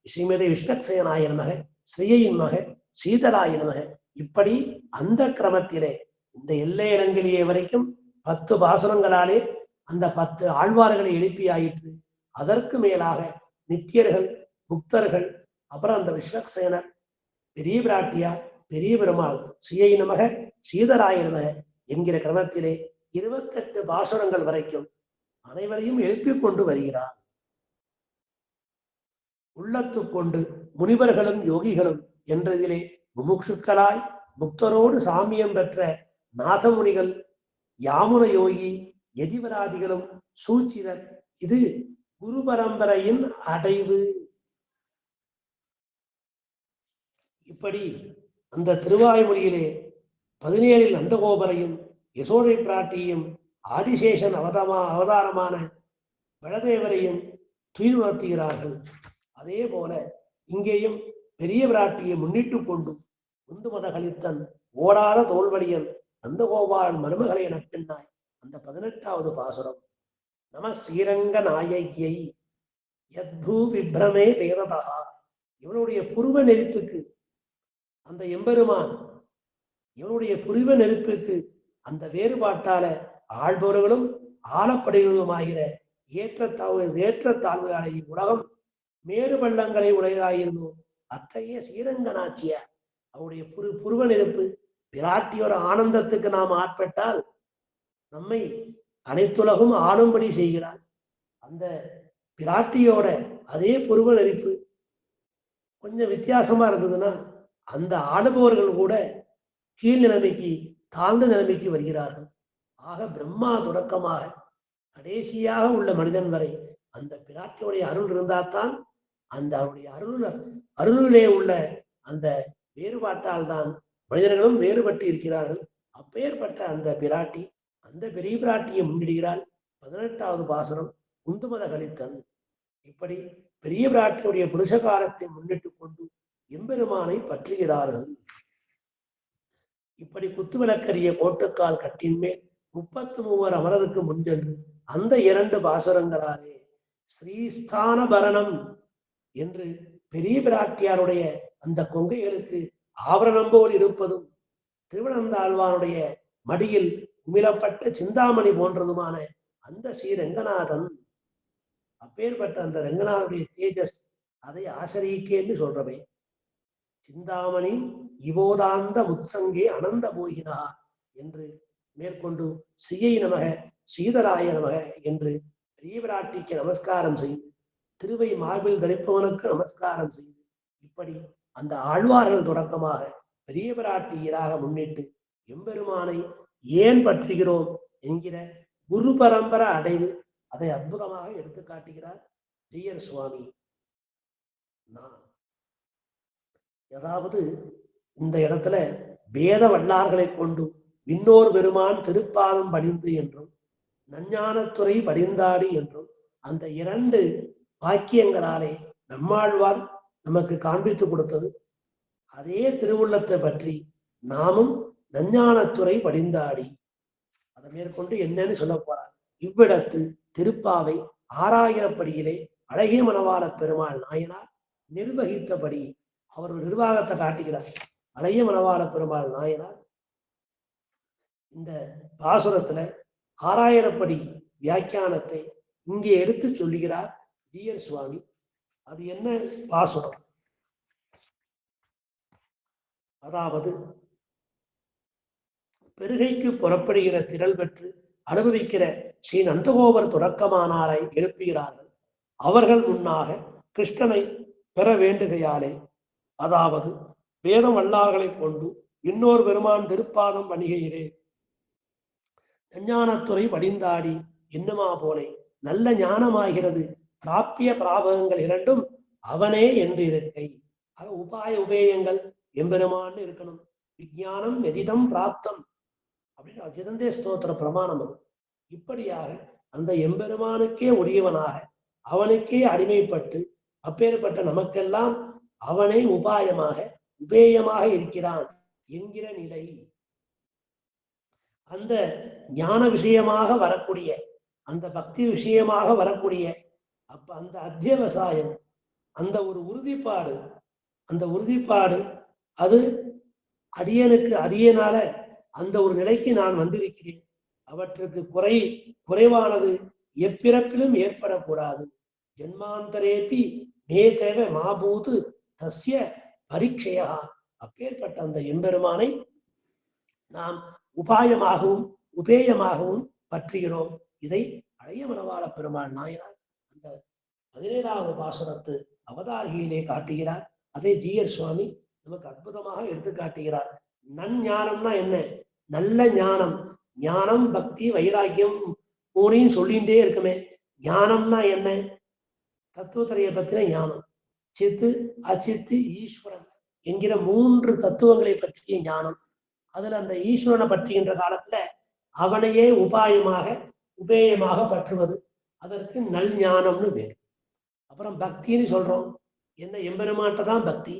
ஸ்ரீமதி விஷ்ணக்சேனாய நமக ஸ்ரீயின் மக ஸ்ரீதராய நமக இப்படி அந்த கிரமத்திலே இந்த எல்லை இளங்கிலேயே வரைக்கும் 10 பாசுரங்களாலே அந்த 10 ஆழ்வார்களை எழுப்பியாயிற்று. அதற்கு மேலாக நித்தியர்கள் முக்தர்கள் அப்புறம் அந்த விஸ்வக்சேனர் பெரிய பிராட்டியார் பெரிய பெருமாள் ஸ்ரீயை நமக ஸ்ரீதராய நமக என்கிற கிரமத்திலே 28 பாசுரங்கள் வரைக்கும் அனைவரையும் எழுப்பிக் கொண்டு வருகிறார். உள்ளத்து கொண்டு முனிவர்களும் யோகிகளும் என்றதிலே முமுட்சுக்களாய் முக்தரோடு சாமியம் பெற்ற நாதமுனிகள் யாமுன யோகி எதிவராதிகளும் சூச்சிதர் இது குரு பரம்பரையின் அடைவு. இப்படி அந்த திருவாய்மொழியிலே 17 நந்தகோபரையும் யசோதை பிராட்டியையும் ஆதிசேஷன் அவதாரமான பலதேவரையும் துயிலுணர்த்துகிறார்கள். அதே போல இங்கேயும் பெரிய பிராட்டியை முன்னிட்டு கொண்டும் முந்துமத கலித்தன் ஓடாத தோல்வழியன் நந்தகோபாலன் மருமகளை என பின்னாய் அந்த 18வது பாசுரம் நம ஸ்ரீரங்க நாயகியை யத்பூ விப்ரமே பேததா. இவனுடைய புருவ நெருப்புக்கு அந்த எம்பெருமான் இவனுடைய புருவ நெருப்புக்கு அந்த வேறுபாட்டால ஆள்பவர்களும் ஆளப்படுகளுமாகிற ஏற்றத்தாழ்வுகளை உலகம் மேடு பள்ளங்களை உடையதாயிருந்தோ அத்தகைய ஸ்ரீரங்க நாச்சியார் அவருடைய புருவ நெருப்பு பிராட்டியோட ஆனந்தத்துக்கு நாம் ஆட்பட்டால் நம்மை அனைத்துலகும் ஆளும்படி செய்கிறார். அந்த பிராட்டியோட அதே புருவ நெருப்பு கொஞ்சம் வித்தியாசமா இருந்ததுன்னா அந்த ஆளுபவர்கள் கூட கீழ் நிலைமைக்கு தாழ்ந்த நிலைமைக்கு வருகிறார்கள். ஆக பிரம்மா தொடக்கமாக கடைசியாக உள்ள மனிதன் வரை அந்த பிராட்டியுடைய அருள் இருந்தால்தான் அந்த அவருடைய அருளிலே உள்ள அந்த வேறுபாட்டால் தான் மனிதர்களும் வேறுபட்டு இருக்கிறார்கள். அப்பேற்பட்ட அந்த பிராட்டி அந்த பெரிய பிராட்டியை முன்னிடுகிறாள். 18வது பாசுரம் குந்துமத கலித்தன். இப்படி பெரிய பிராட்டியுடைய புருஷகாரத்தை முன்னிட்டு கொண்டு எம்பெருமானை பற்றுகிறார்கள். இப்படி குத்துவிளக்கரிய கோட்டுக்கால் கட்டின் மேல் 33 அமரருக்கு முன்சென்று அந்த 2 பாசுரங்களாலே ஸ்ரீஸ்தான பரணம் என்று பெரிய பிராட்டியாருடைய அந்த கொங்கைகளுக்கு ஆபரணம் போல் இருப்பதும் திருவனந்தாழ்வானுடைய மடியில் உமிழப்பட்ட சிந்தாமணி போன்றதுமான அந்த ஸ்ரீ ரங்கநாதன் அப்பேற்பட்ட அந்த ரங்கநாதனுடைய தேஜஸ் அதை ஆசரிக்கேன்னு சொல்றவே சிந்தாமணி இவோதாந்த முத்சங்கே அனந்த போகினா என்று மேற்கொண்டு ஸ்ரீயை நமக ஸ்ரீதராய நமக என்று பெரிய பிராட்டிக்கு நமஸ்காரம் செய்து திருவை மார்பில் தரிப்பவனுக்கு நமஸ்காரம் செய்து இப்படி அந்த ஆழ்வார்கள் தொடக்கமாக பெரிய பிராட்டியராக முன்னிட்டு எம்பெருமானை ஏன் பற்றுகிறோம் என்கிற குரு பரம்பரை அடைவு அதை அற்புதமாக எடுத்து காட்டுகிறார் ஜீயர் சுவாமி. அதாவது இந்த இடத்துல வேத வல்லார்களை கொண்டு விண்ணோர் பெருமான் திருப்பாதம் படிந்து என்றும் நஞ்ஞானத்துறை படிந்தாடி என்றும் அந்த 2 வாக்கியங்களாலே நம்மாழ்வார் நமக்கு காண்பித்து கொடுத்தது. அதே திருவுள்ளத்தை பற்றி நாமும் நஞ்ஞானத்துறை படிந்தாடி அதை மேற்கொண்டு என்னன்னு சொல்ல போறார். இவ்விடத்து திருப்பாவை 6000படியிலே அழகிய மணவாள பெருமாள் நாயனார் நிர்வகித்தபடி அவர் ஒரு நிர்வாகத்தை காட்டுகிறார். அழகிய மணவாள பெருமாள் நாயனார் இந்த பாசுரத்துல 6000படி வியாக்கியானத்தை இங்கே எடுத்து சொல்லுகிறார் ஜீயர் சுவாமி. அது என்ன பாசுரம்? அதாவது பெருகைக்கு புறப்படுகிற திரள் பெற்று அனுபவிக்கிற ஸ்ரீ நந்தகோபர் தொடக்கமானாரை எழுப்புகிறார்கள். அவர்கள் முன்னாக கிருஷ்ணனை பெற வேண்டுகையாலே, அதாவது வேதம் வல்லார்களை கொண்டு இன்னொரு பெருமான் திருப்பாதம் பணிகையிலே ஞானத்துறை படிந்தாடி என்னுமா போலே நல்ல ஞானமாகிறது பிராப்பிய பிராபகங்கள் 2ம் அவனே என்று இருக்கை. உபாய உபேயங்கள் எம்பெருமான்னு இருக்கணும். விஞ்ஞானம் எதிதம் பிராப்தம் அப்படின்னு அஜிதந்தே ஸ்தோத்திர பிரமாணம் அது. இப்படியாக அந்த எம்பெருமானுக்கே உரியவனாக அவனுக்கே அடிமைப்பட்டு அப்பேற்பட்ட நமக்கெல்லாம் அவனை உபாயமாக உபேயமாக இருக்கிறான் என்கிற நிலை, அந்த ஞான விஷயமாக வரக்கூடிய அந்த பக்தி விஷயமாக வரக்கூடிய அப்ப அந்த அத்தியவசாயம், அந்த ஒரு உறுதிப்பாடு, அந்த உறுதிப்பாடு அது அடியனுக்கு அடியனால அந்த ஒரு நிலைக்கு நான் வந்திருக்கிறேன். அவற்றுக்கு குறைவானது எப்பிறப்பிலும் ஏற்படக்கூடாது. ஜென்மாந்தரேபி மே தேவ மாபூது தஸ்ய பரீட்சையா. அப்பேற்பட்ட அந்த எம்பெருமானை நாம் உபாயமாகவும் உபேயமாகவும் பற்றுகிறோம். இதை அழைய மனவாள பெருமாள் நாயனார் அந்த 17வது பாசுரத்து அவதாரிகையிலே காட்டுகிறார். அதை ஜீயர் சுவாமி நமக்கு அற்புதமாக எடுத்து காட்டுகிறார். நஞ்ஞானம்னா என்ன? நல்ல ஞானம். ஞானம் பக்தி வைராக்கியம் மூணையும் சொல்லிகிட்டே இருக்குமே. ஞானம்னா என்ன? தத்துவத்திரையை பற்றின ஞானம். சித்து அச்சித்து ஈஸ்வரன் என்கிற 3 தத்துவங்களை பற்றிய ஞானம். அதுல அந்த ஈஸ்வரனை பற்றுகின்ற காலத்துல அவனையே உபாயமாக உபேயமாக பற்றுவது, அதற்கு நல் ஞானம்னு பேர். அப்புறம் பக்தின்னு சொல்றோம். என்ன? எம்பெருமான்ட்ட தான் பக்தி.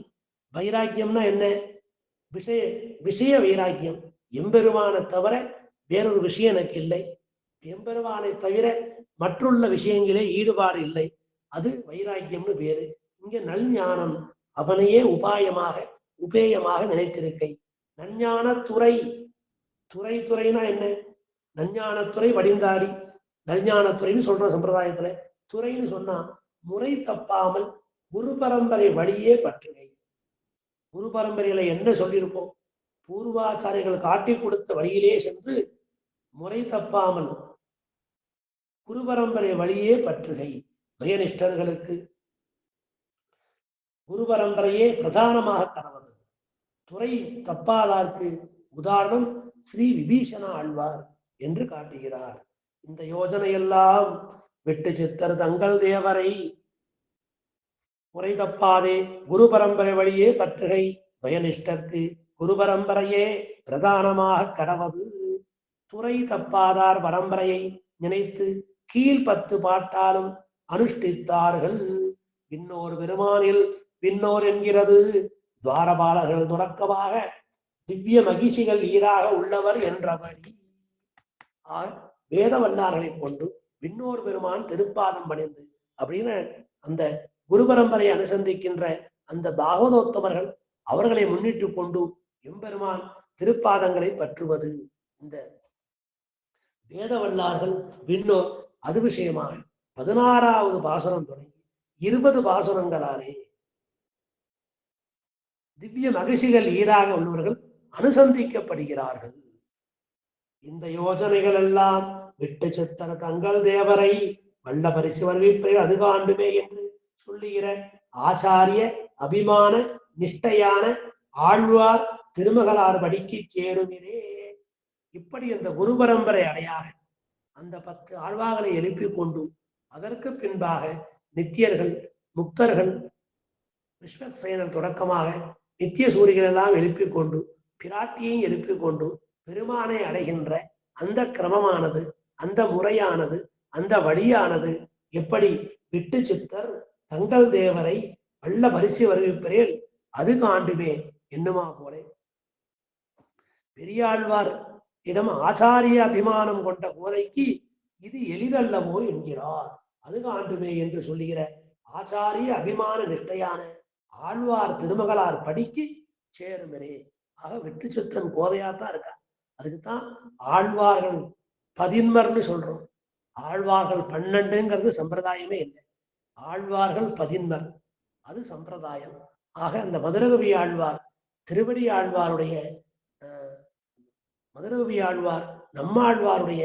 வைராக்கியம்னா என்ன? விஷய வைராக்கியம். எம்பெருமானை தவிர வேறொரு விஷயம் எனக்கு இல்லை, எம்பெருமானை தவிர மற்றுள்ள விஷயங்களே ஈடுபாடு இல்லை, அது வைராக்கியம்னு பேரு. இங்க நல் ஞானம், அவனையே உபாயமாக உபேயமாக நினைத்திருக்கை. நஞ்ஞான துறை. துறைனா என்ன? நஞ்ஞானத்துறை வடிந்தாடி நல்ஞானத்துறைன்னு சொல்றோம் சம்பிரதாயத்துல. துறைன்னு சொன்னா முறை தப்பாமல் குரு பரம்பரை வழியே பற்றுகை. குரு பரம்பரைகளை என்ன சொல்லியிருக்கோம்? பூர்வாச்சாரியர்கள் காட்டி கொடுத்த வழியிலே சென்று முறை தப்பாமல் குரு பரம்பரை வழியே பற்றுகை. பயனிஷ்டர்களுக்கு குரு பரம்பரையே பிரதானமாக கனவது. துறை தப்பாதார்க்கு உதாரணம் ஸ்ரீ விபீஷண ஆழ்வார் என்று காட்டுகிறார். இந்த யோஜனையெல்லாம் விட்டு சித்தர் தங்கள் தேவரை முறை தப்பாதே குரு பரம்பரை வழியே பற்றுகை. துயனிஷ்டர்க்கு குரு பரம்பரையே பிரதானமாக கடவது. துறை தப்பாதார் பரம்பரையை நினைத்து கீழ் 10 பாட்டாலும் அனுஷ்டித்தார்கள். விண்ணோர் பெருமானில் விண்ணோர் என்கிறது துவாரபாலர்கள் தொடக்கமாக திவ்ய மகிழ்ச்சிகள் ஈராக உள்ளவர் என்றபடி வேத வல்லார்களை கொண்டு விண்ணோர் பெருமான் திருப்பாதம் பணிந்து அப்படின்னு அந்த குரு பரம்பரை அனுசந்திக்கின்ற அந்த பாகவதோத்தமர்கள் அவர்களை முன்னிட்டு கொண்டு எம்பெருமான் திருப்பாதங்களை பற்றுவது. இந்த வேத வல்லார்கள் விண்ணோர் அது விஷயமாக 16வது பாசுரம் தொடங்கி 20 பாசுரங்களாலே திவ்ய மகிழ்ச்சிகள் ஈராக உள்ளவர்கள் அனுசந்திக்கப்படுகிறார்கள். இந்த யோஜனைகள் எல்லாம் விட்டு சித்தன தங்கள் தேவரை வல்ல பரிசு வருவிப்பை அது காண்டுமே என்று சொல்லுகிற ஆச்சாரிய அபிமான நிஷ்டையான ஆழ்வார் திருமகளார் படிக்கு சேருமிரே. இப்படி அந்த குரு பரம்பரை அடையாக அந்த 10 ஆழ்வார்களை எழுப்பிக் கொண்டு அதற்கு பின்பாக நித்தியர்கள் முக்தர்கள் விஸ்வக்சேனர் தொடக்கமாக நித்திய சூரிகள் எல்லாம் எழுப்பிக் கொண்டு பிராட்டியையும் எழுப்பிக் கொண்டு பெருமானை அடைகின்ற அந்த கிரமமானது, அந்த முறையானது, அந்த வழியானது எப்படி விட்டு சித்தர் தங்கள் தேவரை வல்ல பரிசு வருவிப்பரேல் அது காண்டுமே என்னுமா போலே பெரியாழ்வார் இடம் ஆச்சாரிய அபிமானம் கொண்ட கோதைக்கு இது எளிதல்லவோ என்கிறார். அது காண்டுமே என்று சொல்லுகிற ஆச்சாரிய அபிமான நிஷ்டையான ஆழ்வார் திருமகளார் படிக்கு சேருமிரே. ஆக விட்டு சித்தன் கோதையாத்தான் இருக்கா. அதுக்குத்தான் ஆழ்வார்கள் 11 சொல்றோம். ஆழ்வார்கள் 12ங்கிறது சம்பிரதாயமே இல்லை. ஆழ்வார்கள் 11 அது சம்பிரதாயம். ஆக அந்த மதுரகவி ஆழ்வார் திருவடி ஆழ்வாருடைய மதுரகவி ஆழ்வார் நம்மாழ்வாருடைய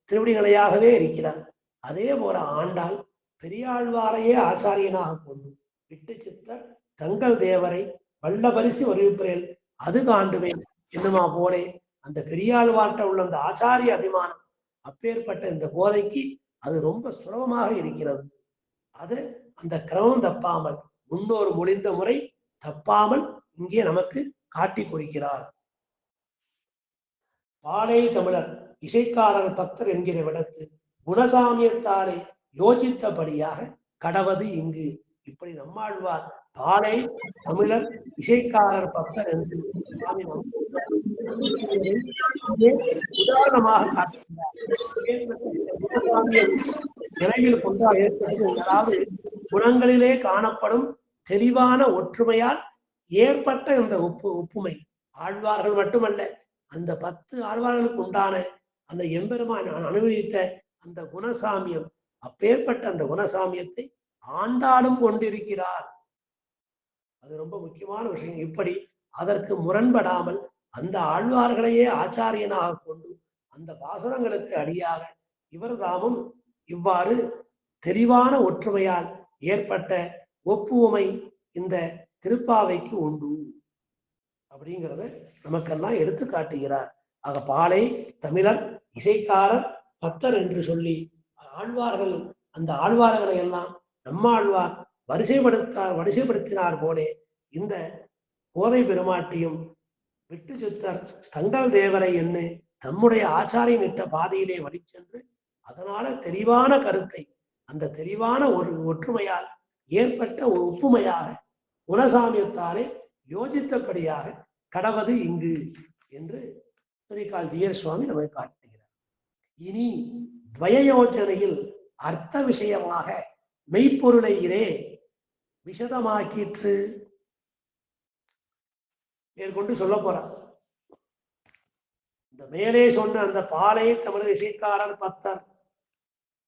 திருவடிகளையாகவே இருக்கிறார். அதே போல ஆண்டாள் பெரியாழ்வாரையே ஆச்சாரியனாக கொண்டு விட்டு சித்தர் தங்கள் தேவரை வல்ல பரிசு வருவிப்பேல் அது காண்டுவேன் என்னுமா போலே அந்த பெரியாழ்வார்ட்ட உள்ள அந்த ஆச்சாரிய அபிமானம் அப்பேற்பட்ட இந்த கோதைக்கு அது ரொம்ப சுலபமாக இருக்கிறது. அது அந்த கிரமம் தப்பாமல் முன்னோர் மொழிந்த முறை தப்பாமல் இங்கே நமக்கு காட்டி கொடுக்கிறார். பாலை தமிழர் இசைக்காரர் பக்தர் என்கிற விடத்து குணசாமியத்தாலே யோசித்தபடியாக கடவது இங்கு. இப்படி நம்மாழ்வார் பாலை தமிழர் இசைக்காரர் பக்தர் என்று சுவாமி உதாரணமாக காட்டுகிறார். நிலையில் கொண்டால் ஏற்பட்டது, அதாவது குணங்களிலே காணப்படும் தெளிவான ஒற்றுமையால் ஏற்பட்ட இந்த ஒப்புமை. ஆழ்வார்கள் மட்டுமல்ல, அந்த 10 ஆழ்வார்களுக்கு உண்டான அந்த எம்பெருமான் அனுபவித்த அந்த குணசாமியம், அப்பேற்பட்ட அந்த குணசாமியத்தை ஆண்டாளும் கொண்டிருக்கிறார். அது ரொம்ப முக்கியமான விஷயம். இப்படி அதற்கு முரண்படாமல் அந்த ஆழ்வார்களையே ஆச்சாரியனாக கொண்டு அந்த பாசுரங்களுக்கு அடியாக இவர் தாமும் இவ்வாறு தெளிவான ஒற்றுமையால் ஏற்பட்ட ஒப்புமை இந்த திருப்பாவைக்கு உண்டு அப்படிங்கிறத நமக்கெல்லாம் எடுத்து காட்டுகிறார். ஆக பாலை தமிழர் இசைக்காரர் பக்தர் என்று சொல்லி ஆழ்வார்கள், அந்த ஆழ்வார்களை எல்லாம் நம்மாழ்வார் வரிசைப்படுத்தினார் போலே இந்த கோதை பெருமாட்டியும் விட்டு சித்தர் தங்கள் தேவரை என்ன தம்முடைய ஆச்சாரியன் இட்ட பாதையிலே வழிச்சென்று அதனால தெளிவான கருத்தை அந்த தெளிவான ஒரு ஒற்றுமையால் ஏற்பட்ட ஒரு ஒப்புமையாக குணசாமியத்தாலே யோசித்தபடியாக கடவது இங்கு என்று துணைக்கால் ஜீயர் சுவாமி நமக்கு காட்டுகிறார். இனி துவய யோஜனையில் அர்த்த விஷயமாக மெய்ப்பொருளை இரே விஷதமாக்கிற்று மேற்கொண்டு சொல்ல போறார். இந்த மேலே சொன்ன அந்த பாலை தமிழர் இசைக்காரர் பக்தர்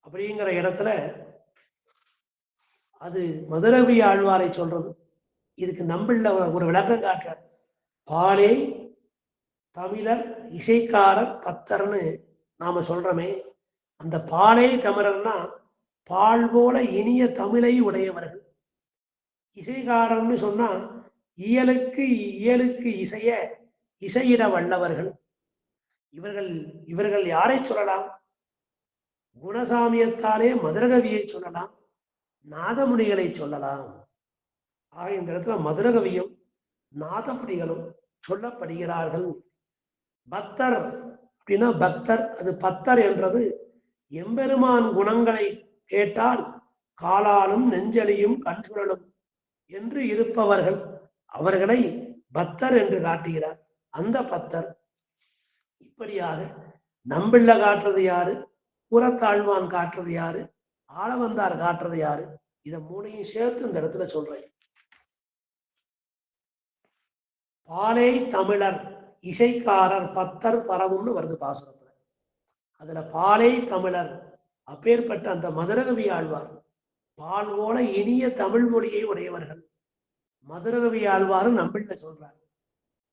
அப்படிங்கிற இடத்துல அது மதுரவி ஆழ்வாரை சொல்றது. இதுக்கு நம்பிள்ள ஒரு விளக்கம் காட்டுறார். பாலே தமிழர் இசைக்காரர் பக்தர்னு நாம சொல்றோமே, அந்த பாலை தமிழர்னா பால் போல இனிய தமிழை உடையவர்கள். இசைக்காரர்னு சொன்னா இயலுக்கு இசையிட வல்லவர்கள். இவர்கள் யாரை சொல்லலாம்? குணசாமியத்தாலே மதுரகவியை சொல்லலாம், நாதமுனிகளை சொல்லலாம். ஆக இந்த இடத்துல மதுரகவியும் நாதமுனிகளும் சொல்லப்படுகிறார்கள். பக்தர் அப்படின்னா பக்தர், அது பக்தர் என்றது எம்பெருமான் குணங்களை கேட்டால் காலாலும் நெஞ்சலியும் கண்சுழலும் என்று இருப்பவர்கள், அவர்களை பக்தர் என்று காட்டுகிறார். அந்த பக்தர் இப்படியாக நம்பிள்ள காட்டுறது யாரு, புறத்தாழ்வான் காட்டுறது யாரு, ஆளவந்தார் காட்டுறது யாரு, இதை மூணையும் சேர்த்து இந்த இடத்துல சொல்றேன். பாலை தமிழர் இசைக்காரர் பக்தர் பரவும்னு வருது பாசுரத்துல. அதுல பாலை தமிழர் அப்பேற்பட்ட அந்த மதுரகவி ஆழ்வார் பால் போல இனிய தமிழ் மொழியை உடையவர்கள். மதுரகவி ஆழ்வாரும் நம்பிள்ள சொல்றார்.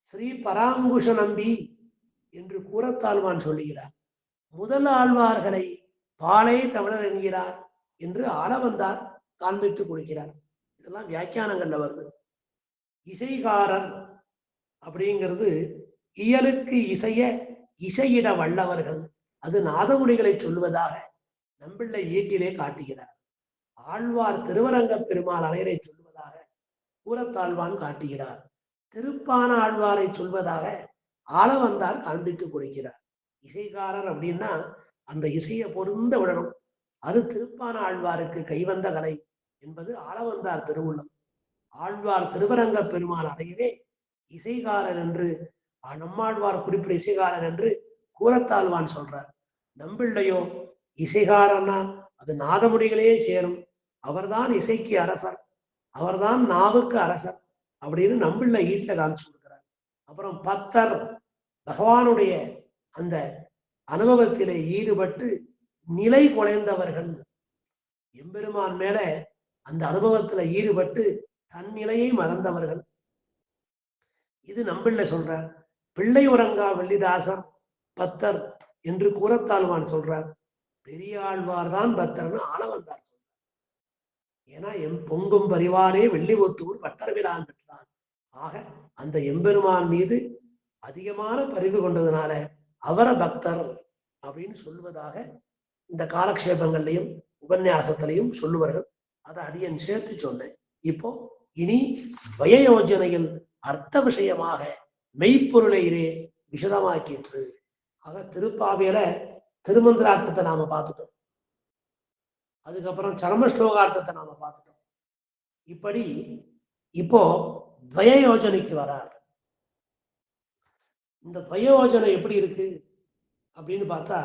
ஸ்ரீ பராங்குஷ நம்பி என்று கூறத்தாழ்வான் சொல்லுகிறார். முதல் ஆழ்வார்களை பாலை தமிழர் என்கிறார் என்று ஆளவந்தார் காண்பித்து கொடுக்கிறார். இதெல்லாம் வியாக்கியானங்கள்ல வருது. இசைகாரர் அப்படிங்கிறது இயலுக்கு இசையிட வல்லவர்கள், அது நாதமுடிகளை சொல்வதாக நம்பிள்ளை ஈட்டிலே காட்டுகிறார். ஆழ்வார் திருவரங்க பெருமாள் அணையரை சொல்வதாக கூறத்தாழ்வான் காட்டுகிறார். திருப்பான ஆழ்வாரை சொல்வதாக ஆளவந்தார் காண்பித்து கொடுக்கிறார். இசைக்காரர் அப்படின்னா அந்த இசையை பொருந்த விடணும். அது திருப்பான ஆழ்வாருக்கு கைவந்த கலை என்பது ஆளவந்தார் திருவுள்ளம். ஆழ்வார் திருவரங்க பெருமாள் அணையரே இசைக்காரர் என்று நம்மாழ்வார் குறிப்பிட இசைக்காரர் என்று கூறத்தாழ்வான் சொல்றார். நம்பிள்ளையோ இசைகாரன்னா அது நாதமுடிகளே சேரும், அவர்தான் இசைக்கு அரசர், அவர்தான் நாவுக்கு அரசர் அப்படின்னு நம்பிள்ளை ஈட்டில் காமிச்சு கொடுக்கிறார். அப்புறம் பக்தர் பகவானுடைய அந்த அனுபவத்திலே ஈடுபட்டு நிலை குலைந்தவர்கள், எம்பெருமான் மேல அந்த அனுபவத்துல ஈடுபட்டு தன் நிலையை மறந்தவர்கள். இது நம்பிள்ளை சொல்றார். பிள்ளை உறங்கா வெள்ளிதாசர் பக்தர் என்று கூறத்தாழ்வான் சொல்றார். பெரியாழ்வார் தான் பக்தர்னு ஆளவந்தார் சொல்றார். ஏன்னா பொங்கும் பரிவாரே வெள்ளிபுத்தூர் பட்டர்விழான் பெற்றான். ஆக அந்த எம்பெருமான் மீது அதிகமான பரிவு கொண்டதுனால அவரை பக்தர் அப்படின்னு சொல்வதாக இந்த காலக்ஷேபங்கள்லையும் உபன்யாசத்திலையும் சொல்லுவார்கள். அதை அடியன் சேர்த்து சொன்னேன். இப்போ இனி வயோஜனையில் அர்த்த விஷயமாக மெய்ப்பொருளையிலே விஷதமாக்கிற்று. ஆக திருப்பாவையில திருமந்திரார்த்தத்தை நாம பார்த்துட்டோம். அதுக்கப்புறம் சரம ஸ்லோகார்த்தத்தை நாம பார்த்துட்டோம். இப்படி இப்போ துவய யோஜனைக்கு வரார். இந்த துவய யோஜனை எப்படி இருக்கு அப்படின்னு பார்த்தா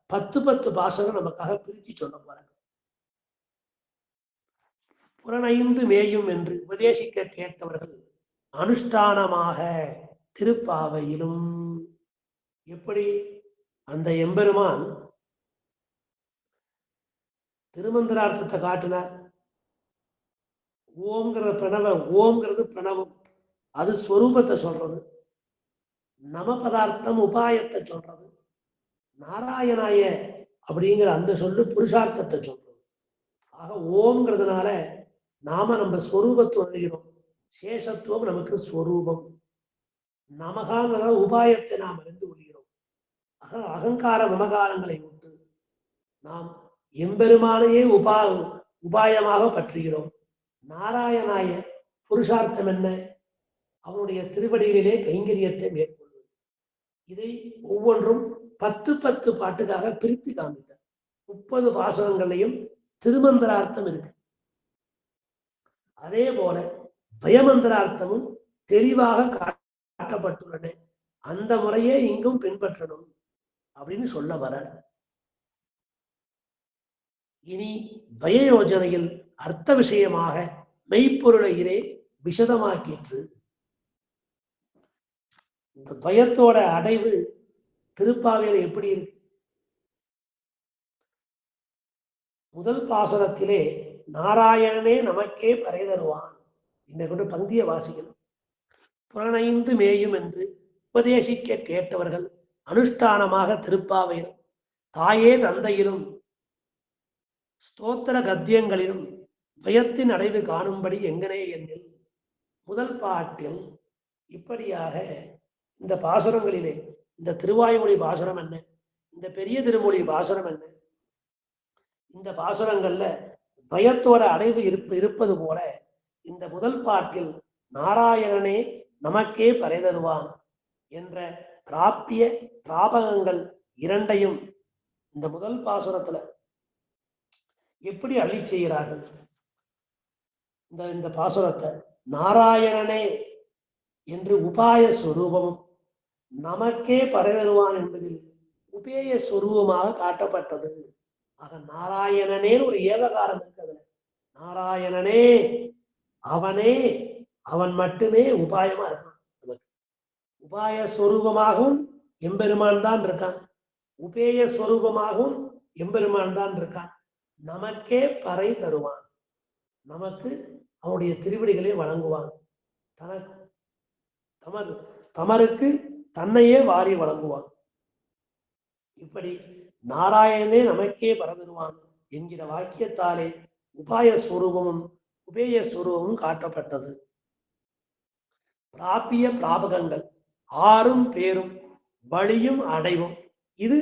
10 பாசனம் நமக்காக பிரித்து சொல்ல போறாங்க. புறனைந்து மேயும் என்று உபதேசிக்க கேட்டவர்கள் அனுஷ்டானமாக திருப்பாவையிலும் எப்படி அந்த எம்பெருமான் திருமந்திரார்த்தத்தை காட்டினார். ஓம்ங்கிற பிரணவ, ஓம்ங்கிறது பிரணவம், அது ஸ்வரூபத்தை சொல்றது. நம பதார்த்தம் உபாயத்தை சொல்றது. நாராயணாய அப்படிங்கிற அந்த சொல்லு புருஷார்த்தத்தை சொல்றது. ஆக ஓம்ங்கிறதுனால நாம நம்ம ஸ்வரூபத்தை உணர்கிறோம். சேஷத்துவம் நமக்கு ஸ்வரூபம். நமகாங்கிறத உபாயத்தை நாம் அறிந்து கொள்கிறோம். அகங்கார மமகாரங்களை விட்டு நாம் எம்பெருமானையே உபாயமாக பற்றுகிறோம். நாராயணாய புருஷார்த்தம் என்ன? அவனுடைய திருவடிகளிலே கைங்கரியத்தை மேற்கொள்வது. இதை ஒவ்வொன்றும் 10 பாட்டுக்காக பிரித்து காண்பித்தார். 30 பாசனங்களையும் திருமந்திரார்த்தம் இருக்கு. அதே போல பயமந்திரார்த்தமும் தெளிவாக காட்டப்பட்டுள்ளன. அந்த முறையே இங்கும் பின்பற்றணும் அப்படின்னு சொல்ல வர. இனி பய யோஜனையில் அர்த்த விஷயமாக மெய்ப்பொருளை இரே விஷதமாக்கிற்று. இந்த துவயத்தோட அடைவு திருப்பாவையில எப்படி இருக்கு? முதல் பாசனத்திலே நாராயணனே நமக்கே பறை தருவான். இன்னை கொண்டு பந்திய வாசிகள். புறனைந்து மேயும் என்று உபதேசிக்க கேட்டவர்கள் அனுஷ்டானமாக திருப்பாவையிலும் தாயே தந்தையிலும் ஸ்தோத்திர கத்தியங்களிலும் துவயத்தின் அடைவு காணும்படி எங்கனே என்னில். முதல் பாட்டில் இப்படியாக இந்த பாசுரங்களிலே இந்த திருவாய்மொழி பாசுரம் என்ன, இந்த பெரிய திருமொழி பாசுரம் என்ன, இந்த பாசுரங்கள்ல துவயத்தோட அடைவு இருப்பது போல இந்த முதல் பாட்டில் நாராயணனே நமக்கே பறை தருவான் என்ற பிராப்பிய பிராபகங்கள் இரண்டையும் இந்த முதல் பாசுரத்துல எப்படி அள்ளி செய்கிறார்கள். இந்த பாசுரத்தை நாராயணனே என்று உபாய ஸ்வரூபமும் நமக்கே பறை தருவான் என்பதில் உபேய ஸ்வரூபமாக காட்டப்பட்டது. ஆக நாராயணனே ஒரு ஏவகாரம் இருக்குது. நாராயணனே, அவனே, அவன் மட்டுமே உபாயமா இருக்கான். உபாய ஸ்வரூபமாகவும் எம்பெருமான் தான் இருக்கான். உபேய ஸ்வரூபமாகவும் எம்பெருமான் தான் இருக்கான். நமக்கே பறை தருவான். நமக்கு அவனுடைய திருவடிகளை வழங்குவான். தமருக்கு தன்னையே வாரி வழங்குவான். இப்படி நாராயணனே நமக்கே பறை தருவான் என்கிற வாக்கியத்தாலே உபாய ஸ்வரூபமும் உபேய ஸ்வரூபமும் காட்டப்பட்டது. பிராப்பிய பிராபகங்கள் 6 பேரும் வழியும் அடைவும் இது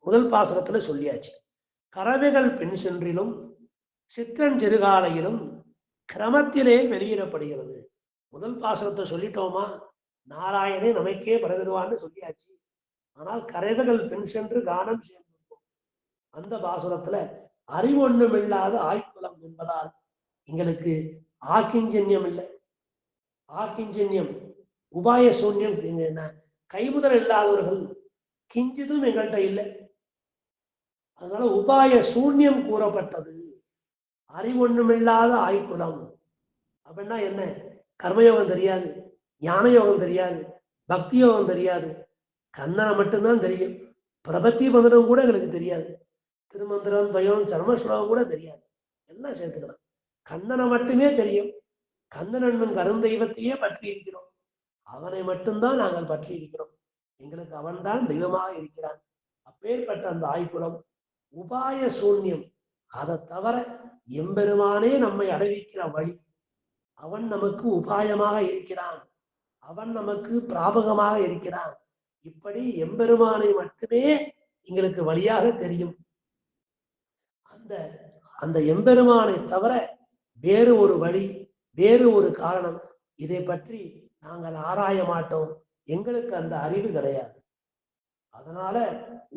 முதல் பாசனத்துல சொல்லியாச்சு. கறவைகள் பெண் சென்றிலும் சிற்றன் சிறுகாலையிலும் கிரமத்திலே வெளியிடப்படுகிறது. முதல் பாசனத்தை சொல்லிட்டோமா, நாராயணே நமக்கே பறை தருவான்னு சொல்லியாச்சு. ஆனால் கறவைகள் பெண் சென்று கானம் சேர்ந்திருக்கும். அந்த பாசுரத்துல அறிவொன்றும் இல்லாத ஆய்குலம் என்பதால் எங்களுக்கு ஆக்கிஞ்சன்யம் இல்லை. ஆக்கிஞ்சன்யம் உபாய சூன்யம் என்ன, கைமுதல் இல்லாதவர்கள் கிஞ்சிதும் எங்கள்கிட்ட இல்லை. அதனால உபாய சூன்யம் கூறப்பட்டது. அறிவொன்றுமில்லாத ஆய்குலம் அப்படின்னா என்ன? கர்மயோகம் தெரியாது, ஞான யோகம் தெரியாது, பக்தி யோகம் தெரியாது, கந்தனை மட்டும்தான் தெரியும். பிரபத்தி மந்திரம் கூட எங்களுக்கு தெரியாது. திருமந்திரம், துவயம், சர்ம ஸ்லோகம் கூட தெரியாது. எல்லாம் சேர்த்துக்கலாம். கந்தனை மட்டுமே தெரியும். கந்தன் என்னும் கருந்தெய்வத்தையே பற்றி இருக்கிறோம். அவனை மட்டும்தான் நாங்கள் பற்றி இருக்கிறோம். எங்களுக்கு அவன்தான் தெய்வமாக இருக்கிறான். அப்பேற்பட்ட அந்த ஆய்குலம் உபாய சூன்யம். அதை தவிர எம்பெருமானே நம்மை அடைவிக்கிற வழி. அவன் நமக்கு உபாயமாக இருக்கிறான், அவன் நமக்கு பிராபகமாக இருக்கிறான். இப்படி எம்பெருமானை மட்டுமே எங்களுக்கு வழியாக தெரியும். அந்த எம்பெருமானை தவிர வேறு ஒரு வழி, வேறு ஒரு காரணம், இதை பற்றி நாங்கள் ஆராய மாட்டோம். எங்களுக்கு அந்த அறிவு கிடையாது. அதனால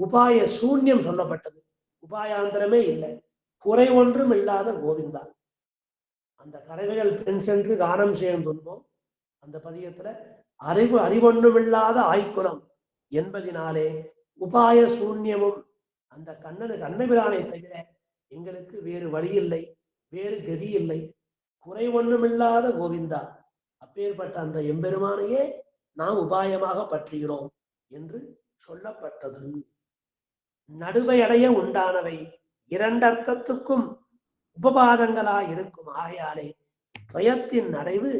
உபாய சூன்யம் சொல்லப்பட்டது. உபாயாந்திரமே இல்லை, குறை ஒன்றும் இல்லாத கோவிந்தா. அந்த கறவைகள் பெண் சென்று கானம் செய்யும் துன்பம் அந்த பதியத்துல அறிவொன்றுமில்லாத ஆய்குலம் என்பதினாலே உபாய சூன்யமும் அந்த கண்ணபிரானை தவிர எங்களுக்கு வேறு வழி இல்லை, வேறு கதி இல்லை, குறை ஒன்றுமில்லாத கோவிந்தா. அப்பேற்பட்ட அந்த எம்பெருமானையே நாம் உபாயமாக பற்றுகிறோம் என்று சொல்லப்பட்டது. நடுவை அடைய உண்டானவை இரண்டர்த்தத்துக்கும் உபபாதங்களாய் இருக்கும். ஆகையாலே துவயத்தின் அடைவு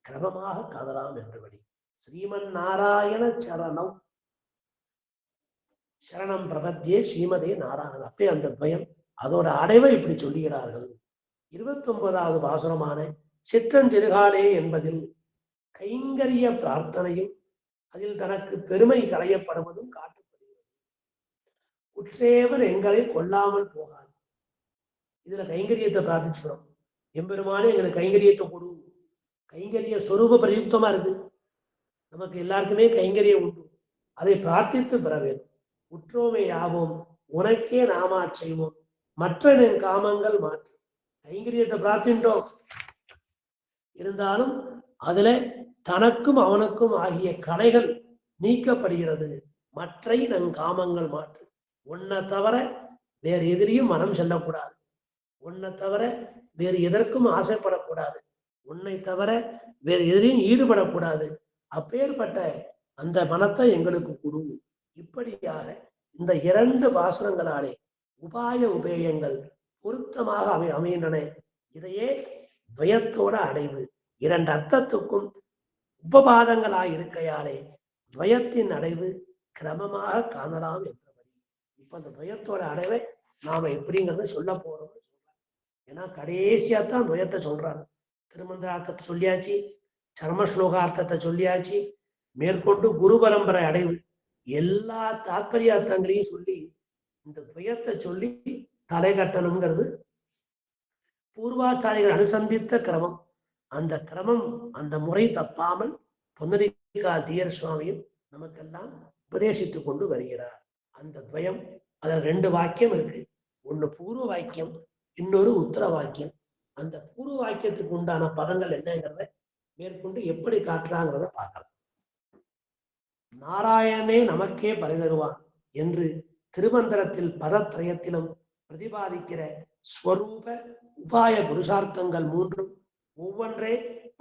கிரமமாக காதலாம் என்றபடி ஸ்ரீமன் நாராயண சரணம் சரணம் பிரபத்தியே ஸ்ரீமதே நாராயணன். அப்பே அந்த துவயம் அதோட அடைவை இப்படி சொல்லுகிறார்கள். 29வது பாசுரமான சிற்றஞ்சிறுகாலே என்பதில் கைங்கரிய பிரார்த்தனையும் அதில் தனக்கு பெருமை களையப்படுவதும் காட்டப்படுகிறது. உற்றேவர் எங்களை கொல்லாமல் போகாது. இதுல கைங்கரியத்தை பிரார்த்திச்சுக்கிறோம். எம்பெருமானே எங்களுக்கு கைங்கரியத்தை கொடு. கைங்கரிய சொரூப பிரயுக்தமா இருக்கு. நமக்கு எல்லாருக்குமே கைங்கரியம் உண்டு. அதை பிரார்த்தித்து பெற வேண்டும். உற்றோமே யாவோம் உனக்கே நாமா செய்வோம் மற்ற என் காமங்கள் மாற்று. கைங்கரியத்தை பிரார்த்தின்றோம், இருந்தாலும் அதுல தனக்கும் அவனுக்கும் ஆகிய கலைகள் நீக்கப்படுகிறது. மற்றை நம் காமங்கள் மாற்று. உன்னை தவிர வேறு எதிரியும் மனம் செல்லக்கூடாது. உன்னை தவிர வேறு எதற்கும் ஆசைப்படக்கூடாது. உன்னை தவிர வேறு எதிரையும் ஈடுபடக்கூடாது. அப்பேற்பட்ட அந்த மனத்தை எங்களுக்கு கொடு. இப்படியாக இந்த 2 பாசுரங்களாலே உபாய உபேயங்கள் பொருத்தமாக அமைகின்றன. இதையே துவயத்தோட அடைவு. 2 அர்த்தத்துக்கும் உபபாதங்களாய் இருக்கையாலே துவயத்தின் அடைவு கிரமமாக காணலாம் என்றபடி. இப்ப அந்த துவயத்தோட அடைவை நாம எப்படிங்கிறத சொல்ல போறோம்னு சொல்றாங்க. ஏன்னா கடைசியாத்தான் துவயத்தை சொல்றாங்க. திருமந்திரார்த்தத்தை சொல்லியாச்சு, சர்மஸ்லோகார்த்தத்தை சொல்லியாச்சு, மேற்கொண்டு குரு பரம்பரை அடைவு எல்லா தாத்பரிய அர்த்தங்களையும் சொல்லி இந்த துவயத்தை சொல்லி தலை கட்டணுங்கிறது பூர்வாச்சாரிகள் அனுசந்தித்த கிரமம். அந்த கிரமம் அந்த முறை தப்பாமல் பொன்னரிக்கால் தீயர் சுவாமியும் நமக்கெல்லாம் உபதேசித்துக் கொண்டு வருகிறார். அந்த துவயம் அதில் 2 வாக்கியம் இருக்கு. ஒன்று பூர்வ வாக்கியம், இன்னொரு உத்தர வாக்கியம். அந்த பூர்வ வாக்கியத்துக்கு உண்டான பதங்கள் என்னங்கிறத மேற்கொண்டு எப்படி காட்டுறாங்கிறத பார்க்கலாம். நாராயணனே நமக்கே பரிதருவான் என்று திருமந்திரத்தில் பதத்திரயத்திலும் பிரதிபாதிக்கிற ஸ்வரூப உபாய புருஷார்த்தங்கள் 3ம் ஒவ்வொன்றே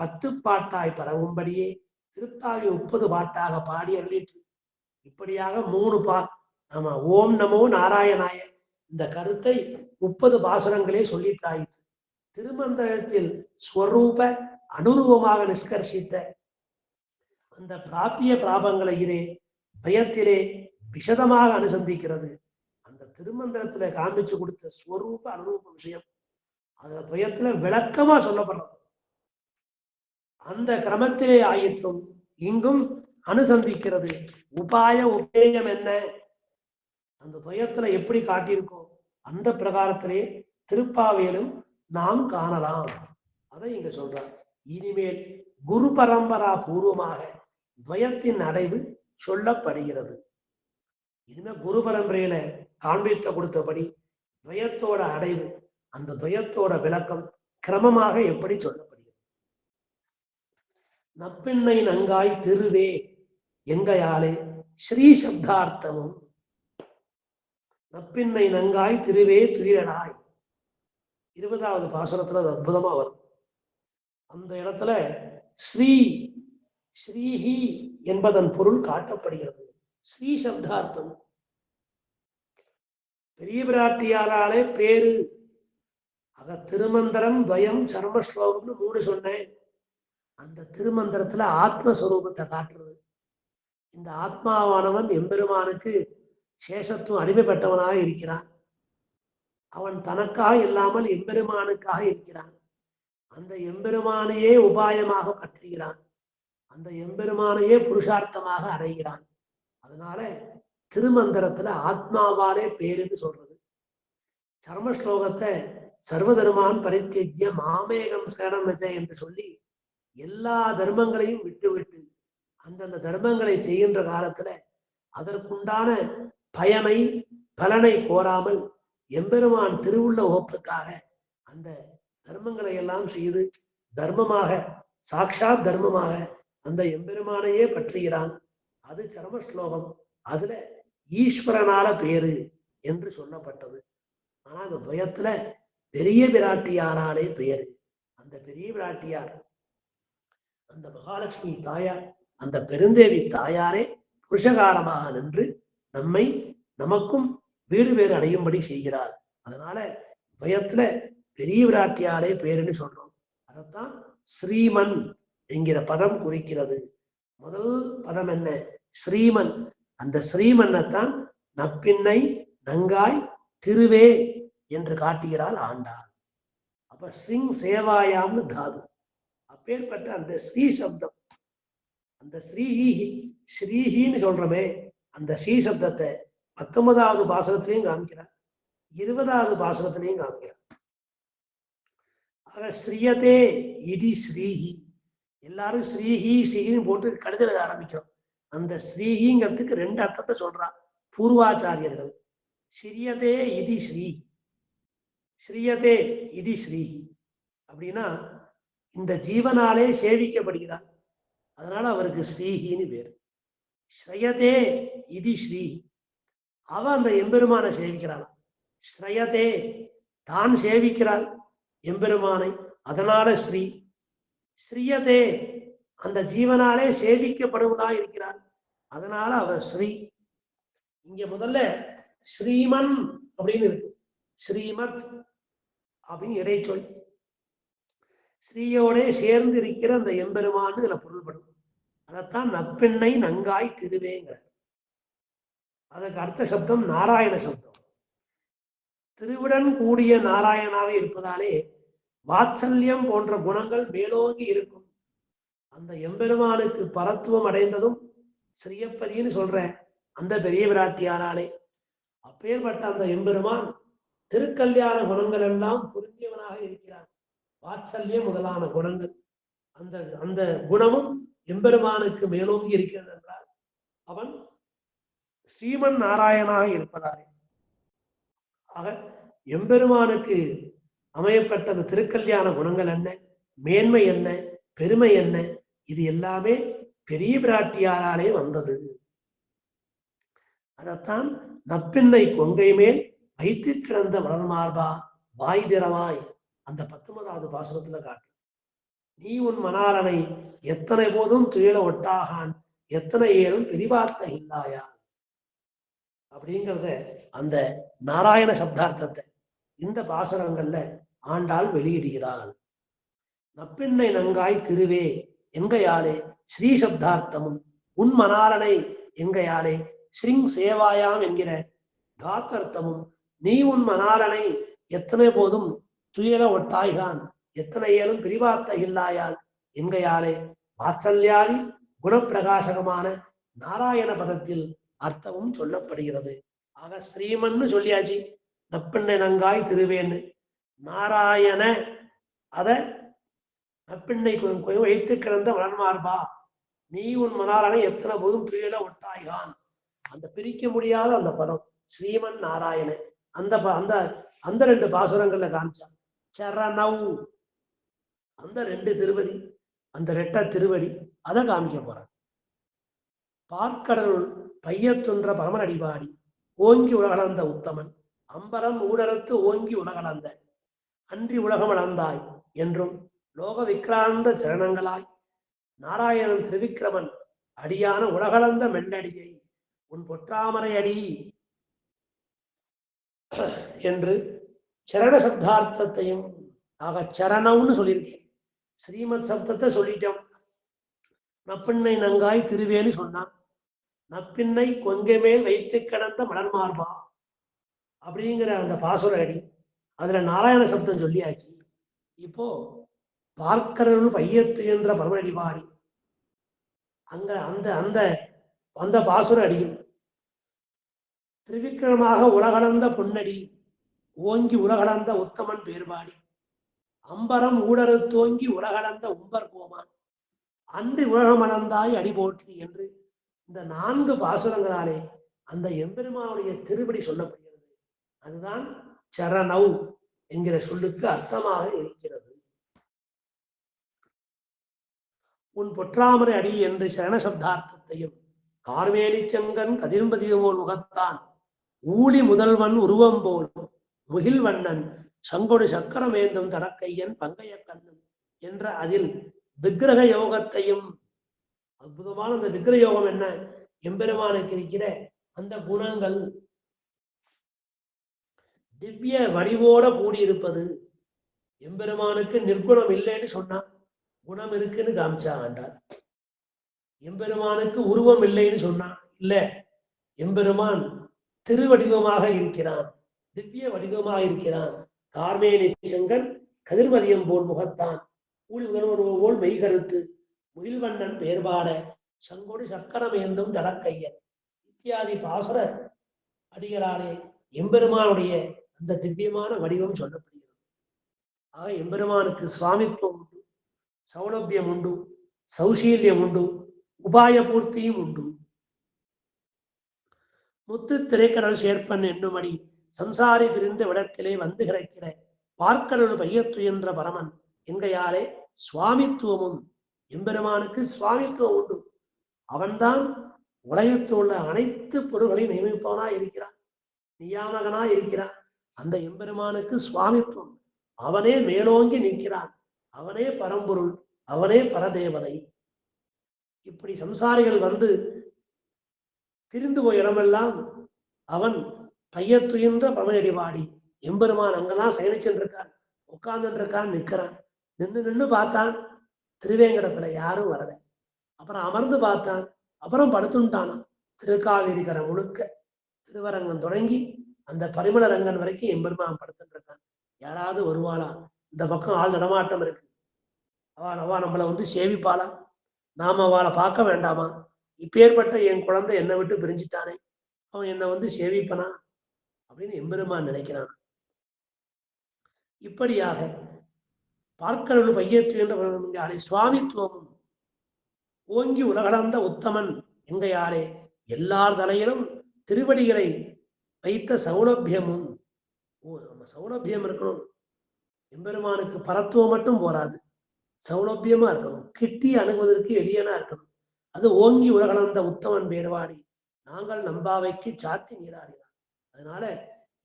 10 பாட்டாய் பரவும்படியே திருத்தாவி 30 பாட்டாக பாடி அருளிற்று. இப்படியாக 3 ஆமா ஓம் நமோ நாராயணாய இந்த கருத்தை 30 பாசுரங்களே சொல்லிட்டாயிற்று. திருமந்திரத்தில் ஸ்வரூப அனுரூபமாக நிஷ்கர்ஷித்த அந்த பிராபிய பிராபங்களையிலே துவயத்திலே விசதமாக அனுசந்திக்கிறது. அந்த திருமந்திரத்துல காண்பிச்சு கொடுத்த ஸ்வரூப அனுரூப விஷயம் அந்த துவயத்துல விளக்கமா சொல்லப்படுறது. அந்த கிரமத்திலே ஆயிற்றும் இங்கும் அனுசந்திக்கிறது. உபாய உபேயம் என்ன அந்த துவயத்துல எப்படி காட்டியிருக்கோம் அந்த பிரகாரத்திலே திருப்பாவையிலும் நாம் காணலாம். அதை இங்க சொல்றார். இனிமேல் குரு பரம்பரா பூர்வமாக துவயத்தின் அடைவு சொல்லப்படுகிறது. இனிமே குரு பரம்பரையில காண்பித்த கொடுத்தபடி துவயத்தோட அடைவு அந்த துவயத்தோட விளக்கம் கிரமமாக எப்படி சொல்லப்படுகிறது. நப்பின்னை நங்காய் திருவே எங்கையாலே ஸ்ரீ சப்தார்த்தமும் நப்பின்னை நங்காய் திருவே துயிரடாய் 20வது பாசுரத்துல அது அற்புதமா வருது. அந்த இடத்துல ஸ்ரீ ஸ்ரீஹி என்பதன் பொருள் காட்டப்படுகிறது. ஸ்ரீ சப்தார்த்தம் பெரிய பிராட்டியாராலே பேரு. ஆக திருமந்திரம் துவயம் சர்ம ஸ்லோகம்னு 3 சொன்னேன். அந்த திருமந்திரத்துல ஆத்மஸ்வரூபத்தை காட்டுறது. இந்த ஆத்மாவானவன் எம்பெருமானுக்கு சேஷத்துவம் அடிமைப்பட்டவனாக இருக்கிறான். அவன் தனக்காக இல்லாமல் எம்பெருமானுக்காக இருக்கிறான். அந்த எம்பெருமானையே உபாயமாக பற்றுகிறான். அந்த எம்பெருமானையே புருஷார்த்தமாக அடைகிறான். அதனால திருமந்திரத்துல ஆத்மாவாலே பேருன்னு சொல்றது. சர்ம ஸ்லோகத்தை சர்வதர்மான் பரித்தியஜ்ய மாமேகம் சேனம் நஜ என்று சொல்லி எல்லா தர்மங்களையும் விட்டு விட்டு அந்தந்த தர்மங்களை செய்கின்ற காலத்துல அதற்குண்டான பயனை பலனை கோராமல் எம்பெருமான் திருவுள்ள உகப்புக்காக அந்த தர்மங்களை எல்லாம் செய்து தர்மமாக சாட்சாத் தர்மமாக அந்த எம்பெருமானையே பற்றுகிறான். அது சரம ஸ்லோகம். அதுல ஈஸ்வரனால பேரு என்று சொல்லப்பட்டது. ஆனா அந்த துவயத்துல பெரிய பிராட்டியாராலே பேரு. அந்த பெரிய பிராட்டியார் அந்த மகாலட்சுமி தாயார், அந்த பெருந்தேவி தாயாரே புருஷகாரமாக நின்று நம்மை நமக்கும் வீடு பேறு அடையும்படி செய்கிறார். அதனால துவயத்துல பெரிய பிராட்டியாரே பேருன்னு சொல்றோம். அதைத்தான் ஸ்ரீமன் என்கிற பதம் குறிக்கிறது. முதல் பதம் என்ன? ஸ்ரீமன். அந்த ஸ்ரீமன்னைத்தான் நப்பின்னை நங்காய் திருவே என்று காட்டுகிறாள் ஆண்டாள். அப்ப ஸ்ரீங் சேவாயாம்னு தாது. அப்பேற்பட்ட அந்த ஸ்ரீ சப்தம், அந்த ஸ்ரீஹின்னு சொல்றோமே, அந்த ஸ்ரீ சப்தத்தை 19வது பாசனத்திலையும் காமிக்கிறார், 20வது பாசனத்திலையும் காமிக்கிறார். ஆக ஸ்ரீயதே இதி ஸ்ரீஹி. எல்லாரும் ஸ்ரீஹி ஸ்ரீஹின்னு போட்டு கடுதல ஆரம்பிக்கிறோம். அந்த ஸ்ரீஹிங்கிறதுக்கு 2 அர்த்தத்தை சொல்றார் பூர்வாச்சாரியர்கள். ஸ்ரீயதே இதி ஸ்ரீ, ஸ்ரீயதே இதி ஸ்ரீஹி அப்படின்னா இந்த ஜீவனாலே சேவிக்கப்படுகிறார். அதனால அவருக்கு ஸ்ரீஹின்னு பேர். ஸ்ரயதே இதி ஸ்ரீ, அவ அந்த எம்பெருமானை சேவிக்கிறாள். ஸ்ரயதே தான் சேவிக்கிறாள் எம்பெருமானை, அதனால ஸ்ரீ. ஸ்ரீயதே அந்த ஜீவனாலே சேவிக்கப்படுவதா இருக்கிறார், அதனால அவர் ஸ்ரீ. இங்க முதல்ல ஸ்ரீமன் அப்படின்னு இருக்கு, ஸ்ரீமத் அப்படின்னு இடைச்சொல். ஸ்ரீயோட சேர்ந்து இருக்கிற அந்த எம்பெருமான்னு இதுல பொருள்படும். அதைத்தான் நப்பெண்ணை நங்காய் திருவேங்கிற. அதுக்கு அர்த்த சப்தம் நாராயண சப்தம். திருவுடன் கூடிய நாராயணாக இருப்பதாலே வாத்சல்யம் போன்ற குணங்கள் மேலோங்கி இருக்கும். அந்த எம்பெருமானுக்கு பரத்துவம் அடைந்ததும் ஸ்ரீயப்பதின்னு சொல்ற அந்த பெரிய பிராட்டியாராலே. அப்பேற்பட்ட அந்த எம்பெருமான் திருக்கல்யாண குணங்கள் எல்லாம் பொருந்தியவனாக இருக்கிறான். வாத்சல்யம் முதலான குணங்கள், அந்த அந்த குணமும் எம்பெருமானுக்கு மேலோங்கி இருக்கிறது என்றால் அவன் ஸ்ரீமன் நாராயணாக இருப்பதாலே. ஆக எம்பெருமானுக்கு அமையப்பட்ட அந்த திருக்கல்யாண குணங்கள் என்ன, மேன்மை என்ன, பெருமை என்ன, இது எல்லாமே பெரிய பிராட்டியாராலே வந்தது. அதைத்தான் நப்பின்னை கொங்கை மேல் வைத்து கிடந்த மலர்மார்பா வாய் திறவாய் அந்த 19வது பாசுரத்துல காட்டு. நீ உன் மணாலனை எத்தனை போதும் துயில ஒட்டாகான் எத்தனை ஏறும் பிரிவார்த்த இல்லாயா அப்படிங்கிறத அந்த நாராயண சப்தார்த்தத்தை இந்த பாசுரங்கள்ல ஆண்டாள் வெளியிடுகிறாள். நப்பின்னை நங்காய் திருவே எங்கையாலே ஸ்ரீ சப்தார்த்தமும், உன் மணாலனை எங்கையாலே ஸ்ரீங் சேவாயாம் என்கிற தாத்தர்த்தமும், நீ உன் மணாலனை எத்தனை போதும் துயில ஒட்டாய்கான் எத்தனை ஏழும் பிரிவார்த்த இல்லாயால் எங்கையாலே வாத்சல்யாதி குணப்பிரகாசகமான நாராயண பதத்தில் அர்த்தமும் சொல்லப்படுகிறது. ஆக ஸ்ரீமன்னு சொல்லியாச்சு, நப்பின்னை நங்காய் திருவேன்னு. நாராயண அத நப்பின்னை வைத்து கிடந்த மலர்மார்பா நீ உன் மணாலனை எத்தனை போதும் துயில ஒட்டாய்கான், அந்த பிரிக்க முடியாத அந்த பதம் ஸ்ரீமன் நாராயண. அந்த அந்த அந்த 2 பாசுரங்கள்ல காமிச்சான். சரணவ் அந்த 2 திருவடி, அந்த 2 திருவடி அதை காமிக்க போறான். பார்க்கடலுள் பையத்துன்ற பரமன் அடிபாடி ஓங்கி உலகளந்த உத்தமன், அம்பரம் ஊடறுத்து ஓங்கி உலகளந்த அன்றி உலகம் அளந்தாய் என்றும் லோக விக்ராந்த சரணங்களாய் நாராயணன் திருவிக்கிரமன் அடியான உலகளந்த மெல்லடியை உன் பொற்றாமரை அடி என்று சரண சப்தார்த்தத்தையும். ஆக சரணம்னு சொல்லியிருக்கேன், ஸ்ரீமத் சப்தத்தை சொல்லிட்டோம். நப்பின்னை நங்காய் திருவேன்னு சொன்னான். நப்பின்னை கொங்கை மேல் வைத்து கிடந்த மலர்மார்பா அப்படிங்கிற அந்த பாசுர அடி, அதுல நாராயண சப்தம் சொல்லியாச்சு. இப்போ பார்க்கடலுள் பையத்து என்ற பரமடி பாடி அங்க அந்த அந்த அந்த பாசுர அடியும் திருவிக்கிரமாக உலகளந்த பொன்னடி ஓங்கி உலகளந்த உத்தமன் பேர்பாடி அம்பரம் ஊடறு தோங்கி உலகளந்த உம்பர் கோமான் அன்றி உலகம் அளந்தாய் அடி போற்றி என்று இந்த 4 பாசுரங்களாலே அந்த எம்பெருமானுடைய திருவடி சொல்லப்படுகிறது. அதுதான் சரணவ் என்கிற சொல்லுக்கு அர்த்தமாக இருக்கிறது. உன் பொற்றாமரை அடி என்று சரண சப்தார்த்தத்தையும் கார்மேனி செங்கன் கதிர்பதியோல் முகத்தான் ஊழி முதல்வன் உருவம் போலும் முகில்வண்ணன் சங்கொடு சக்கரமேந்தும் தடக்கையன் பங்கைய கண்ணன் என்ற அதில் விக்கிரக யோகத்தையும், அற்புதமான அந்த விக்கிரக யோகம் என்ன, எம்பெருமானுக்கு இருக்கிற அந்த குணங்கள் திவ்ய வடிவோட கூடியிருப்பது. எம்பெருமானுக்கு நிர்குணம் இல்லைன்னு சொன்னா குணம் இருக்குன்னு காமிச்சா ஆண்டார். எம்பெருமானுக்கு உருவம் இல்லைன்னு சொன்னா இல்ல, எம்பெருமான் திருவடிவமாக இருக்கிறான், திவ்ய வடிவமாக இருக்கிறான். கார்மேனி செங்கன் கதிர்மதியம் போல் முகத்தான் ஊழி போல் மெய்கருத்து முகில்வண்ணன் பேர்பாட சங்கொடு சக்கரமேந்தும் தடக்கையன் இத்தியாதி பாசுர அடிகளாலே எம்பெருமானுடைய அந்த திவ்யமான வடிவம் சொல்லப்படுகிறது. ஆக எம்பெருமானுக்கு சுவாமித்துவம் உண்டு, சௌலபியம் உண்டு, சௌசீல்யம் உண்டு, உபாய பூர்த்தியும் உண்டு. முத்து திரைக்கடல் சேர்ப்பன் என்னுமடி சம்சாரி திரிந்த விடத்திலே வந்து கிடைக்கிற பார்க்கடல் பையத்துயன்ற பரமன் என்கையாலே சுவாமித்துவமும், எம்பெருமானுக்கு சுவாமித்துவம் உண்டு. அவன்தான் உலகத்தில் உள்ள அனைத்து பொருள்களையும் நியமிப்பவனாய் இருக்கிறான், நியாமகனாய் இருக்கிறான். அந்த எம்பெருமானுக்கு சுவாமித்துவம், அவனே மேலோங்கி நிற்கிறான், அவனே பரம்பொருள், அவனே பரதேவதை. இப்படி சம்சாரிகள் வந்து திரிந்து போய் இடமெல்லாம் அவன் பையத்துயின்ற பரமனடிவாடி எம்பெருமான் அங்கெல்லாம் சயனிச்சுருக்கான், உட்கார்ந்துருக்கான், நிற்கிறான். நின்று பார்த்தான், திருவேங்கடத்துல யாரும் வரல. அப்புறம் அமர்ந்து பார்த்தான், அப்புறம் படுத்துட்டானான். திருக்காவேரி கரை முழுக்க திருவரங்கம் தொடங்கி அந்த பரிமள ரங்கன் வரைக்கும் எம்பெருமான் படுத்துட்டு இருக்கான். யாராவது வருவாளா? இந்த பக்கம் ஆள் நடமாட்டம் இருக்கு, அவா நம்மளை வந்து சேவிப்பாளா? நாம அவளை பார்க்க வேண்டாமா? இப்பேற்பட்ட என் குழந்தை என்னை விட்டு பிரிஞ்சுட்டானே, அவன் என்னை வந்து சேவிப்பனா அப்படின்னு எம்பெருமான் நினைக்கிறான். இப்படியாக பார்க்கடல் பையத்துகின்ற சுவாமித்துவமும் ஓங்கி உலகளந்த உத்தமன் எங்கையாரே எல்லார் தலையிலும் திருவடிகளை வைத்த சௌலபியமும். நம்ம சௌலபியம் இருக்கணும், எம்பெருமானுக்கு பரத்துவம் மட்டும் போராது, சௌலபியமா இருக்கணும், கிட்டி அணுகுவதற்கு எளியனா இருக்கணும். அது ஓங்கி உலகளந்த உத்தமன் பேர்வாடி நாங்கள் நம்பாவைக்கு சாத்தி நீராடினார். அதனால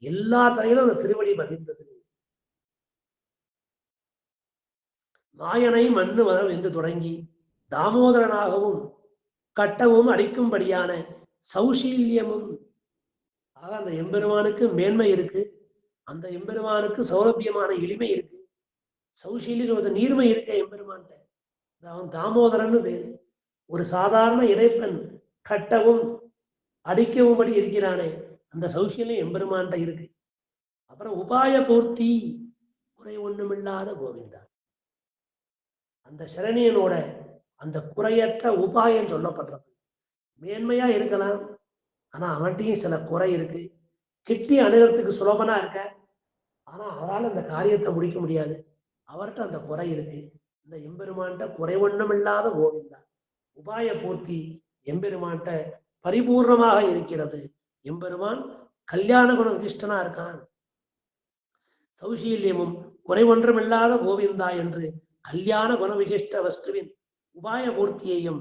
எல்லா தலையிலும் அந்த திருவடி பதிந்தது. மாயனை மண்ணு வரம் என்று தொடங்கி தாமோதரனாகவும் கட்டவும் அடிக்கும்படியான சௌசீல்யமும். ஆக அந்த எம்பெருமானுக்கு மேன்மை இருக்கு, அந்த எம்பெருமானுக்கு சௌலபியமான எளிமை இருக்கு, சௌசீல்யம் நீர்மை இருக்க எம்பெருமான். அவன் தாமோதரன்னு பேரு. ஒரு சாதாரண இறைப்பெண் கட்டவும் அடிக்கவும்படி இருக்கிறானே, அந்த சௌசீல்யம் எம்பெருமான்ட்ட இருக்கு. அப்புறம் உபாய பூர்த்தி, குறை ஒண்ணுமில்லாத கோவிந்தா. அந்த சரணியனோட அந்த குறையற்ற உபாயம் சொல்லப்படுறது. மேன்மையா இருக்கலாம், ஆனா அவன்கிட்டையும் சில குறை இருக்கு. கிட்டி அணுகிறதுக்கு சுலபனா இருக்க, ஆனா அவரால் அந்த காரியத்தை முடிக்க முடியாது, அவர்கிட்ட அந்த குறை இருக்கு. இந்த எம்பெருமான்ட்ட குறை ஒண்ணுமில்லாத கோவிந்தா. உபாய பூர்த்தி எம்பெருமான்ட்ட பரிபூர்ணமாக இருக்கிறது. எம்பெருமான் கல்யாண குண விசிஷ்டனா இருக்கான். சௌசீல்யமும் குறை ஒன்றுமில்லாத கோவிந்தா என்று கல்யாண குண விசிஷ்ட வஸ்துவின் உபாய பூர்த்தியையும்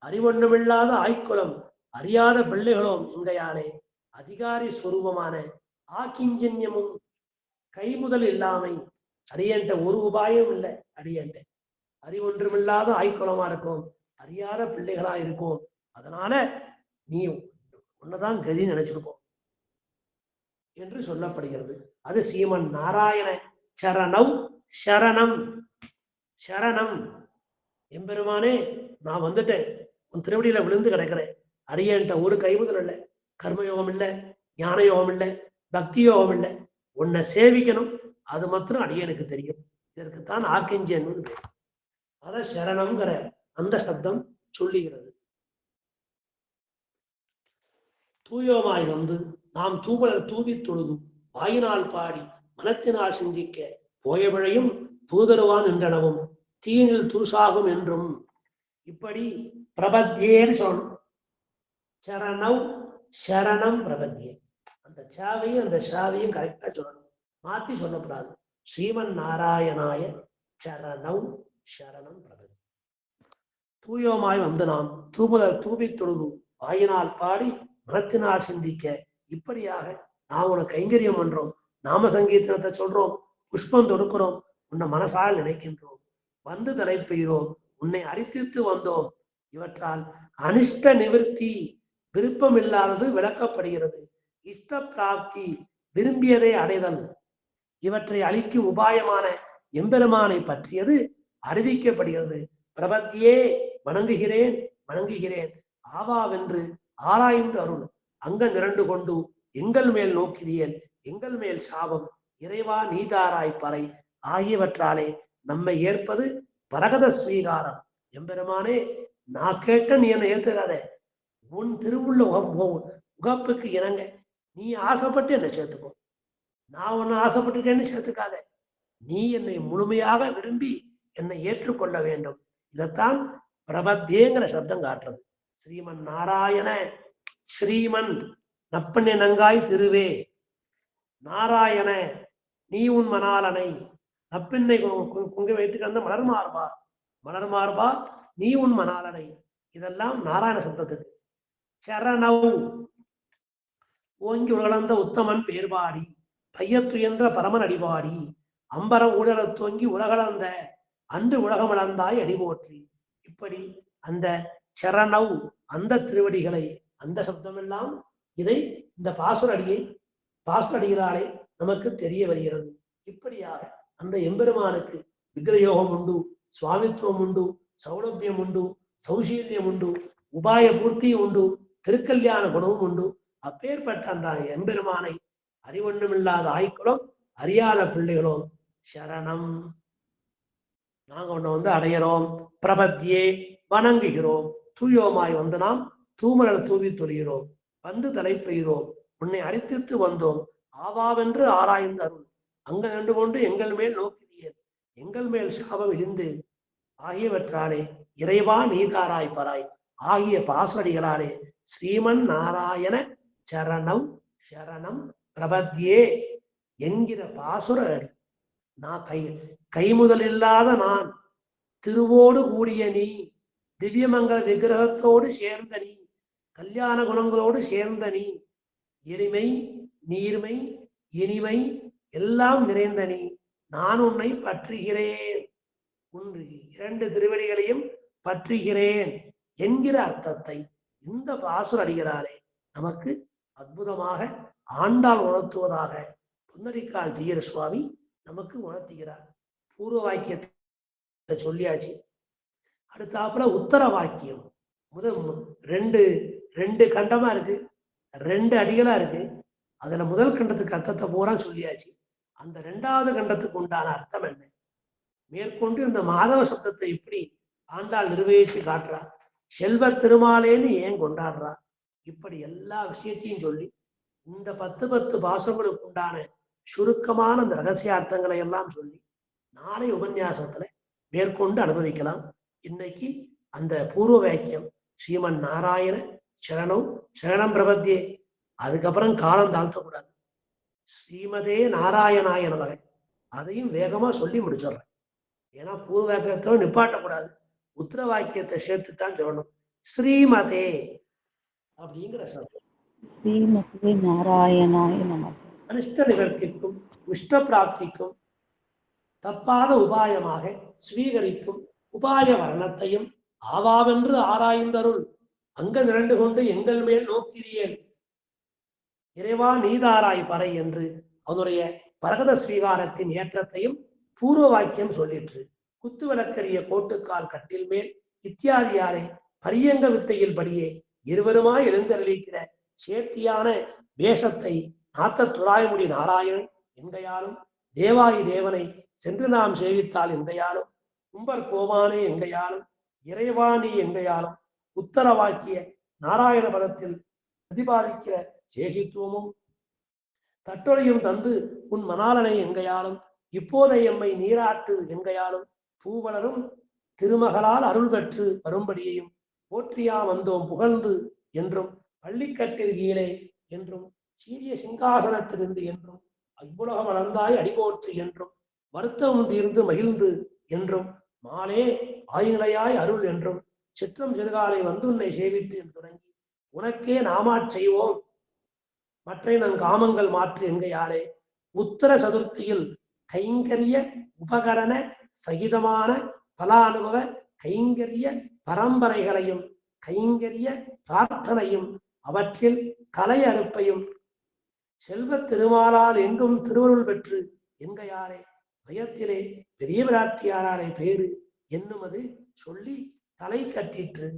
அறிவொன்றுமில்லாத ஆய்க்குலம் அறியாத பிள்ளைகளும் இங்கையாலே அதிகாரி ஸ்வரூபமான ஆக்கிஞ்சன்யமும் கைமுதல் இல்லாமை. அடியன்ட்ட ஒரு உபாயம் இல்லை, அடியன்ட்ட அறிவொன்றுமில்லாத ஆய்க்குலமா இருக்கும், அறியாத பிள்ளைகளா இருக்கும். அதனால நீ உன்னதான் கதி நினைச்சிருக்கோம் என்று சொல்லப்படுகிறது. அது சீமன் நாராயண சரணம். சரணம் சரணம். எம்பெருமானே நான் வந்துட்டேன், உன் திருவடியில விழுந்து கிடக்கிறேன். அடியன்ட்ட ஒரு கைமுதல் இல்லை, கர்மயோகம் இல்லை, ஞான யோகம் இல்லை, பக்தி யோகம் இல்லை, உன்னை சேவிக்கணும், அது மாத்திரம் அடியனுக்கு தெரியும். இதற்குத்தான் ஆக்கிஞ்சன் பேர். அத சரணம்ங்கிற அந்த சப்தம் சொல்லுகிறது. தூயோமாய் வந்து நாம் தூவலர் தூவி தொழுது வாயினால் பாடி மனத்தினால் சிந்திக்க போயவழையும் தூதருவான் என்றனவும் தீனில் தூசாகும் என்றும். இப்படி பிரபத்தியேன்னு சொல்லணும். சரணௌ சரணம் பிரபத்தியே. அந்த சாவையும் அந்த ஷாவையும் கரெக்டா சொல்லணும், மாத்தி சொல்லக்கூடாது. ஸ்ரீமன் நாராயணாய சரணௌ சரணம் பிரபத்தி. தூயோமாய் வந்து நாம் தூமுதல் தூபி தொழுது வாயினால் பாடி மனத்தினால் சிந்திக்க, இப்படியாக நாம் உனக்கு கைங்கரியம் பண்றோம், நாம சங்கீர்த்தனத்தை சொல்றோம், புஷ்பம் தொடுக்கிறோம், உன்னை மனசால் நினைக்கின்றோம், வந்து தலை பெய்கிறோம், உன்னை அரித்தித்து வந்தோம். இவற்றால் அனிஷ்ட நிவர்த்தி விருப்பம் இல்லாதது விளக்கப்படுகிறது. இஷ்ட பிராப்தி விரும்பியதை அடைதல், இவற்றை அளிக்கும் உபாயமான எம்பெருமானை பற்றியது அறிவிக்கப்படுகிறது. பிரபத்தியே வணங்குகிறேன் வணங்குகிறேன், ஆவாவென்று ஆராய்ந்து அருள் அங்க நிரண்டு கொண்டு எங்கள் மேல் நோக்கிறியல், எங்கள் மேல் சாபம் இறைவா நீதாராய் பறை ஆகியவற்றாலே நம்மை ஏற்பது பரகத ஸ்வீகாரம். எம்பெருமானே, நான் கேட்ட நீ என்னை ஏத்துக்காத, உன் திருவுள்ள உகப்புக்கு இணங்க நீ ஆசைப்பட்டு என்னை சேர்த்துக்கோ. நான் உன்னை ஆசைப்பட்டுட்டேன்னு சேர்த்துக்காத, நீ என்னை முழுமையாக விரும்பி என்னை ஏற்றுக்கொள்ள வேண்டும். இதைத்தான் பிரபத்தேங்கிற சப்தம் காட்டுறது. ஸ்ரீமன் நாராயண, ஸ்ரீமன் நப்பண்ணே நங்காய் திருவே, நாராயண நீ உன் மணாலனை, நப்பின்னை குங்க வைத்துக்கிற மலர் மார்பா, மலர் மார்பா நீ உன் மணாலனை, இதெல்லாம் நாராயண சப்தத்துக்கு. சரணவ் ஓங்கி உலகளந்த உத்தமன் பேர்பாடி, பையத்துயன்ற பரமன் அடிபாடி, அம்பரம் ஊழலத் தோங்கி உலகளந்த அன்று உலகமளந்தாய் அடிபோற்றி. இப்படி அந்த சரணவ் அந்த திருவடிகளை, அந்த சப்தமெல்லாம் இதை இந்த பாசுரடிகளாலே நமக்கு தெரிய வருகிறது. இப்படியாக அந்த எம்பெருமானுக்கு விக்கிரயோகம் உண்டு, சுவாமித்துவம் உண்டு, சௌலபியம் உண்டு, சௌசீல்யம் உண்டு, உபாய பூர்த்தி உண்டு, திருக்கல்யாண குணமும் உண்டு. அப்பேற்பட்ட அந்த எம்பெருமானை அறிவொன்றுமில்லாத ஆய்க்குளம் அறியாத பிள்ளைகளும் சரணம், நாங்க ஒண்ணு அடையிறோம், பிரபத்தியே வணங்குகிறோம், தூயோமாய் வந்து நாம் தூமலர் தூவி தொழுகிறோம், வந்து தலை பெய்கிறோம், உன்னை அரித்தித்து வந்தோம், ஆவாவென்று ஆராய்ந்து அருள் அங்க நின்று கொண்டு எங்கள் மேல் நோக்கிறியேன், எங்கள் மேல் சாபம் இழிந்து ஆகியவற்றாலே இறைவா நீதாராய் பராய் ஆகிய பாசுரடிகளாலே ஸ்ரீமன் நாராயண சரணம் சரணம் பிரபத்தியே என்கிற பாசுர அடி. நான் கைமுதல் இல்லாத நான், திருவோடு கூடிய நீ, திவ்யமங்கல விக்கிரகத்தோடு சேர்ந்த நீ, கல்யாண குணங்களோடு சேர்ந்த நீ, எளிமை நீர்மை இனிமை எல்லாம் நிறைந்த நீ, நான் உன்னை பற்றுகிறேன், உன் இரண்டு திருவடிகளையும் பற்றுகிறேன் என்கிற அர்த்தத்தை இந்த பாசுர அடிகளாலே நமக்கு அற்புதமாக ஆண்டாள் உணர்த்துவதாக புன்னரிக்கால் ஜீயர சுவாமி நமக்கு உணர்த்துகிறார். பூர்வ வாக்கியத்தை சொல்லியாச்சு. அடுத்தாப்புல உத்தர வாக்கியம் ரெண்டு கண்டமா இருக்கு, ரெண்டு அடிகளா இருக்கு. அதுல முதல் கண்டத்துக்கு அர்த்தத்தை பூரா சொல்லியாச்சு. அந்த ரெண்டாவது கண்டத்துக்கு உண்டான அர்த்தம் என்ன, மேற்கொண்டு இந்த மாதவ சப்தத்தை இப்படி ஆண்டாள் நிர்வகிச்சு காட்டுறா, செல்வ திருமாலேன்னு ஏன் கொண்டாடுறா, இப்படி எல்லா விஷயத்தையும் சொல்லி இந்த 10 பாசங்களுக்கு உண்டான சுருக்கமான அந்த ரகசியார்த்தங்களை எல்லாம் சொல்லி நாளை உபன்யாசத்துல மேற்கொண்டு அனுபவிக்கலாம். இன்னைக்கு அந்த பூர்வ வாக்கியம் ஸ்ரீமன் நாராயண சரணம் சரணம் பிரபத்தியே, அதுக்கப்புறம் காலம் தாழ்த்தக்கூடாது, ஸ்ரீமதே நாராயணாய நமக, அதையும் வேகமா சொல்லி முடிச்சிடுறேன். ஏன்னா பூர்வ வாக்கியத்தோட நிப்பாட்டக்கூடாது, உத்தர வாக்கியத்தை சேர்த்துத்தான் சொல்லணும். ஸ்ரீமதே அப்படிங்கிற சப்தம் ஸ்ரீமதே நாராயணாய நமக, அனிஷ்ட நிவர்த்திக்கும் உஷ்ட பிராப்திக்கும் தப்பாத உபாயமாக ஸ்வீகரிக்கும் உபாய வர்ணத்தையும் ஆவாவென்று ஆராய்ந்தருள் அங்க நிரண்டு கொண்டு எங்கள் மேல் நோக்கிறியேன், இறைவா நீதாராய் பறை என்று அவனுடைய பரகத ஸ்வீகாரத்தின் ஏற்றத்தையும் பூர்வ வாக்கியம் சொல்லிற்று. குத்து விளக்கரிய கோட்டுக்கால் கட்டில் மேல் இத்தியாதியாரை பரியங்க வித்தையில் படியே இருவருமாய் எழுந்தருளிக்கிற சேர்த்தியான வேஷத்தை நாத்த துராயமுடி நாராயணன் எங்கையாலும், தேவாயி தேவனை சென்று நாம் சேவித்தால் எங்கையாலும், கும்பர் கோமானே எங்கையாலும், இறைவாணி எங்கையாலும், உத்தர வாக்கிய நாராயண பதத்தில் பிரதிபாதிக்கிற சேஷித்துவமும் தட்டொழியும் தந்து உன் மணாலனை எங்கையாலும், இப்போதை எம்மை நீராட்டு எங்கையாலும், பூவலரும் திருமகளால் அருள் பெற்று வரும்படியையும் போற்றியா வந்தோம் புகழ்ந்து என்றும் பள்ளிக்கட்டில் கீழே என்றும் சீரிய சிங்காசனத்திலிருந்து என்றும் இவ்வுலகம் வளர்ந்தாய் அடிபோற்று என்றும் வருத்தம் தீர்ந்து மகிழ்ந்து என்றும் மாலே ஆயுநிலையாய் அருள் என்றும் சிற்றம் சிறுகாலை வந்துன்னை சேவித்து என்று தொடங்கி உனக்கே நாமாச் செய்வோம் மற்ற நம் காமங்கள் மாற்று என்கையாலே உத்தர சதுர்த்தியில் கைங்கரிய உபகரண சகிதமான பலானுபவ கைங்கரிய பரம்பரைகளையும் கைங்கரிய பிரார்த்தனையும் அவற்றில் கலை அறுப்பையும் செல்வ திருமாலால் எங்கும் திருவருள் பெற்று என்கையாரே பயத்திலே பெரிய விராட்டியாராலே பேரு என்னுமது சொல்லி தலை கட்டிற்று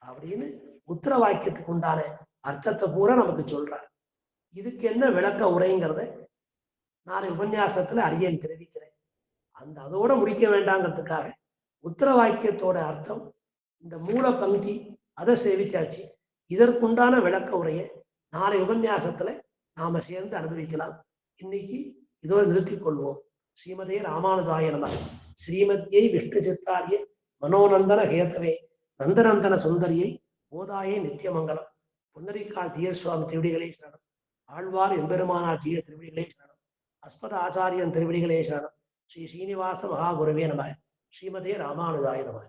அப்படின்னு உத்தர வாக்கியத்துக்கு உண்டான அர்த்தத்தை பூரா நமக்கு சொல்றார். இதுக்கு என்ன விளக்க உரைங்கிறத நாளை உபன்யாசத்துல அடியேன் தெரிவிக்கிறேன். அதோட முடிக்க வேண்டாங்கிறதுக்காக உத்தர வாக்கியத்தோட அர்த்தம் இந்த மூல பங்கி அதை சேவிச்சாச்சு. இதற்குண்டான விளக்க உரையை நாளை உபன்யாசத்துல நாம சேர்ந்து அனுபவிக்கலாம். இன்னைக்கு இதோடு நிறுத்திக் கொள்வோம். ஸ்ரீமதே ராமானுஜாய நமः. ஸ்ரீமத்யை விஷ்ணு சித்தாரிய மனோநந்தன ஹேதவே நந்தநந்தன சுந்தரியை போதாயே நித்தியமங்கலம். புன்னரிக்கால் தீயர் சுவாமி திருவடிகளே சரணம். ஆழ்வார் எம்பெருமானார் ஜீய திருவடிகளே சரணம். அஸ்மத ஆச்சாரியன் திருவடிகளே சரணம். ஸ்ரீ ஸ்ரீனிவாச மகாகுருவே நமः. ஸ்ரீமதே ராமானுஜாய நமः.